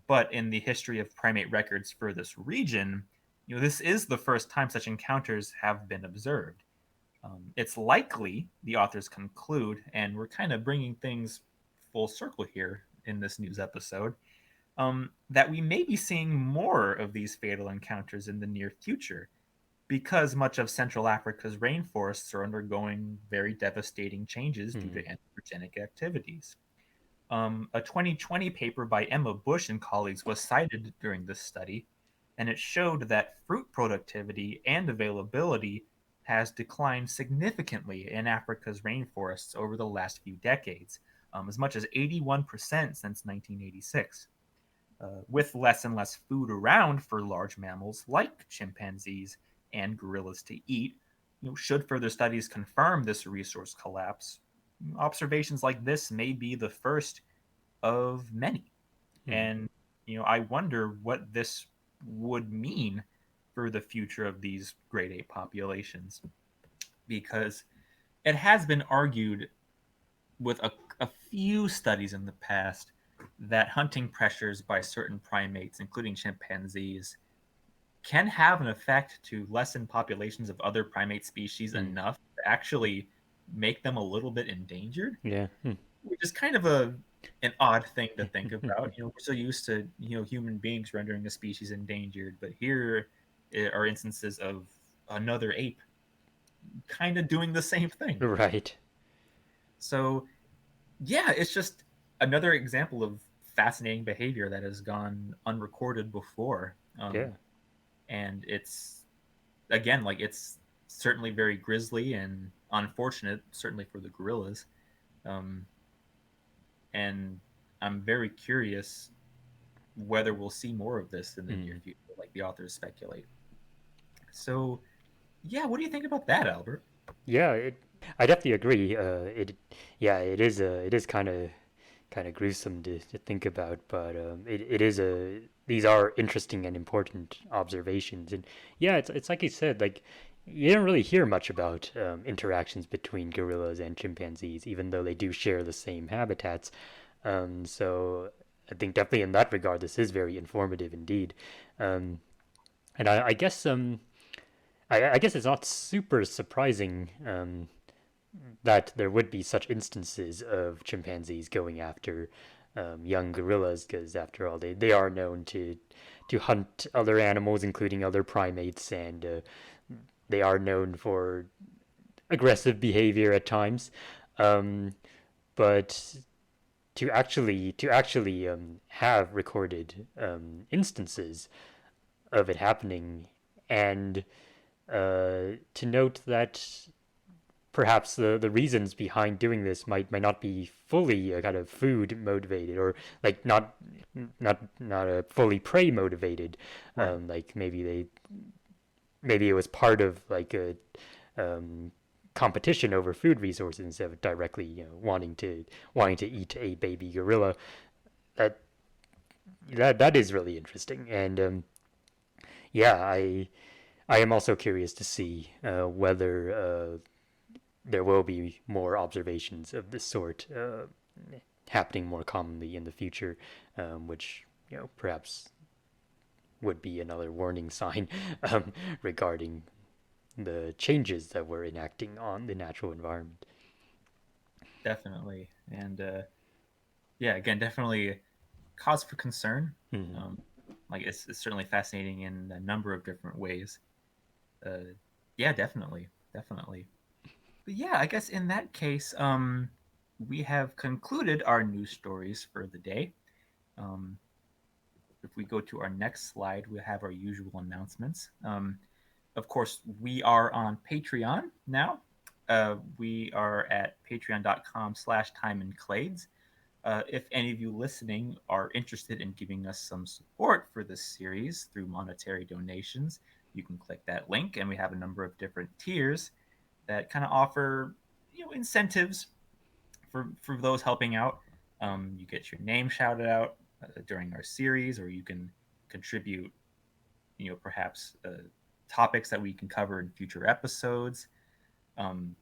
But in the history of primate records for this region, this is the first time such encounters have been observed. It's likely, the authors conclude, and we're kind of bringing things full circle here in this news episode, that we may be seeing more of these fatal encounters in the near future because much of Central Africa's rainforests are undergoing very devastating changes due to Mm-hmm. anthropogenic activities. A 2020 paper by Emma Bush and colleagues was cited during this study, and it showed that fruit productivity and availability has declined significantly in Africa's rainforests over the last few decades, as much as 81% since 1986. With less and less food around for large mammals like chimpanzees and gorillas to eat, should further studies confirm this resource collapse, observations like this may be the first of many. Mm-hmm. And I wonder what this would mean for the future of these great ape populations, because it has been argued with a few studies in the past that hunting pressures by certain primates, including chimpanzees, can have an effect to lessen populations of other primate species Mm-hmm. enough to actually make them a little bit endangered, Yeah. which is kind of an odd thing to think about. We're so used to human beings rendering a species endangered, but here are instances of another ape kind of doing the same thing. Right. So yeah, it's just another example of fascinating behavior that has gone unrecorded before. Yeah. And it's again like it's certainly very grisly and unfortunate, certainly for the gorillas. Um, and I'm very curious whether we'll see more of this in the near Mm-hmm. future, like the authors speculate. So, yeah, what do you think about that, Albert? Yeah. I definitely agree. Yeah, it is kind of gruesome to think about, but it is these are interesting and important observations, and yeah, it's like you said, like you don't really hear much about interactions between gorillas and chimpanzees, even though they do share the same habitats. So I think definitely in that regard, this is very informative indeed. Um, and I guess I guess it's not super surprising that there would be such instances of chimpanzees going after young gorillas, because after all, they are known to hunt other animals, including other primates, and they are known for aggressive behavior at times. Um, but to actually have recorded instances of it happening, and to note that perhaps the reasons behind doing this might not be fully kind of food motivated, or like not a fully prey motivated. Right. Like maybe it was part of like a um, competition over food resources instead of directly wanting to eat a baby gorilla. That that is really interesting, and yeah, I am also curious to see whether there will be more observations of this sort happening more commonly in the future, which perhaps would be another warning sign regarding the changes that we're enacting on the natural environment. Definitely. And yeah, again, definitely cause for concern. Mm-hmm. Um, like it's certainly fascinating in a number of different ways. Uh, yeah, definitely, definitely. But yeah, I guess in that case, we have concluded our news stories for the day. Um, if we go to our next slide, we have our usual announcements. Of course, we are on Patreon now. We are at patreon.com/time and clades. If any of you listening are interested in giving us some support for this series through monetary donations, you can click that link, and we have a number of different tiers. that kind of offer incentives for those helping out. You get your name shouted out during our series, or you can contribute, perhaps topics that we can cover in future episodes, um,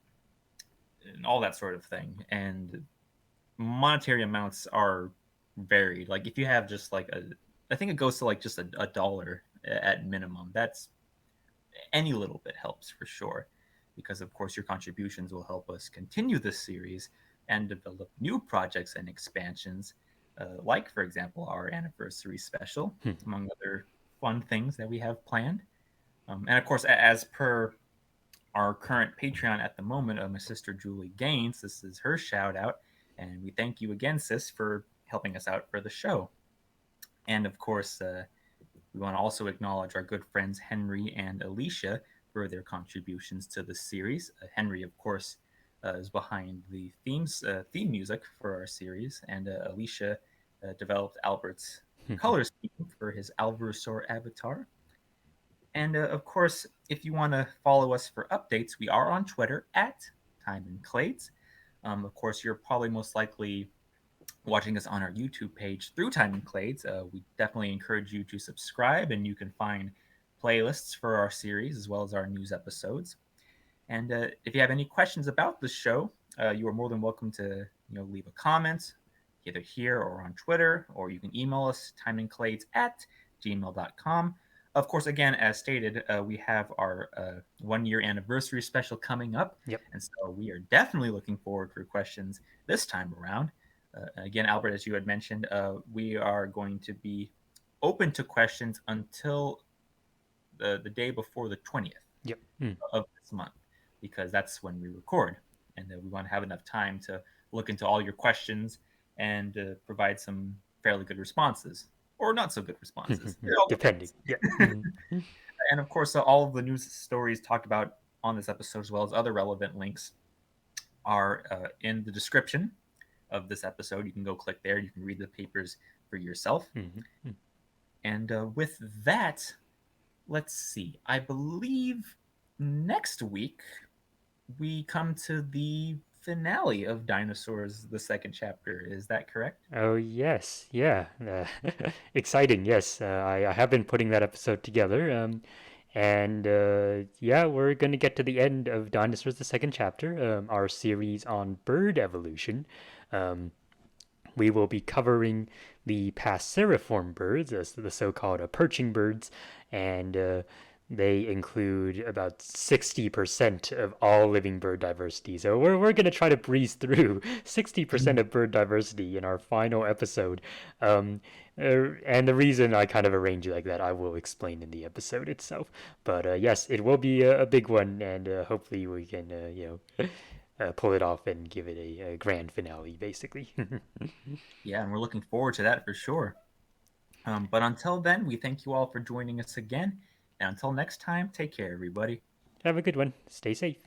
and all that sort of thing. And monetary amounts are varied. Like if you have just like I think it goes to like just a dollar at minimum. That's any little bit helps for sure, because of course your contributions will help us continue this series and develop new projects and expansions, like for example our anniversary special, among other fun things that we have planned. And of course, as per our current Patreon at the moment, my sister Julie Gaines, this is her shout out, and we thank you again, sis, for helping us out for the show. And of course, we want to also acknowledge our good friends Henry and Alicia for their contributions to the series. Henry, of course, is behind the theme music for our series, and Alicia developed Albert's color scheme for his alvarezsaur avatar. And of course, if you want to follow us for updates, we are on Twitter at Time and Clades. Of course, you're probably most likely watching us on our YouTube page through Time and Clades. We definitely encourage you to subscribe, and you can find playlists for our series as well as our news episodes. And if you have any questions about the show, you are more than welcome to leave a comment either here or on Twitter, or you can email us timeandclades@gmail.com. Of course, again, as stated, we have our 1 year anniversary special coming up. Yep. And so we are definitely looking forward for questions this time around. Again, Albert, as you had mentioned, we are going to be open to questions until the day before the 20th Yep. of this month, because that's when we record. And we want to have enough time to look into all your questions and provide some fairly good responses, or not so good responses. Depending. Yep. And of course, all of the news stories talked about on this episode, as well as other relevant links, are in the description of this episode. You can go click there. You can read the papers for yourself. And with that, let's see. I believe next week we come to the finale of Dinosaurs, the second chapter. Is that correct? Oh, yes. Yeah. Exciting. Yes. I have been putting that episode together. And yeah, we're going to get to the end of Dinosaurs, the second chapter, our series on bird evolution. We will be covering the passeriform birds, the so-called perching birds, and they include about 60% of all living bird diversity. So we're going to try to breeze through 60% of bird diversity in our final episode. And the reason I kind of arrange it like that, I will explain in the episode itself. But yes, it will be a big one, and hopefully we can, pull it off and give it a grand finale, basically. Yeah, and we're looking forward to that for sure. But until then, we thank you all for joining us again. And until next time, take care, everybody. Have a good one. Stay safe.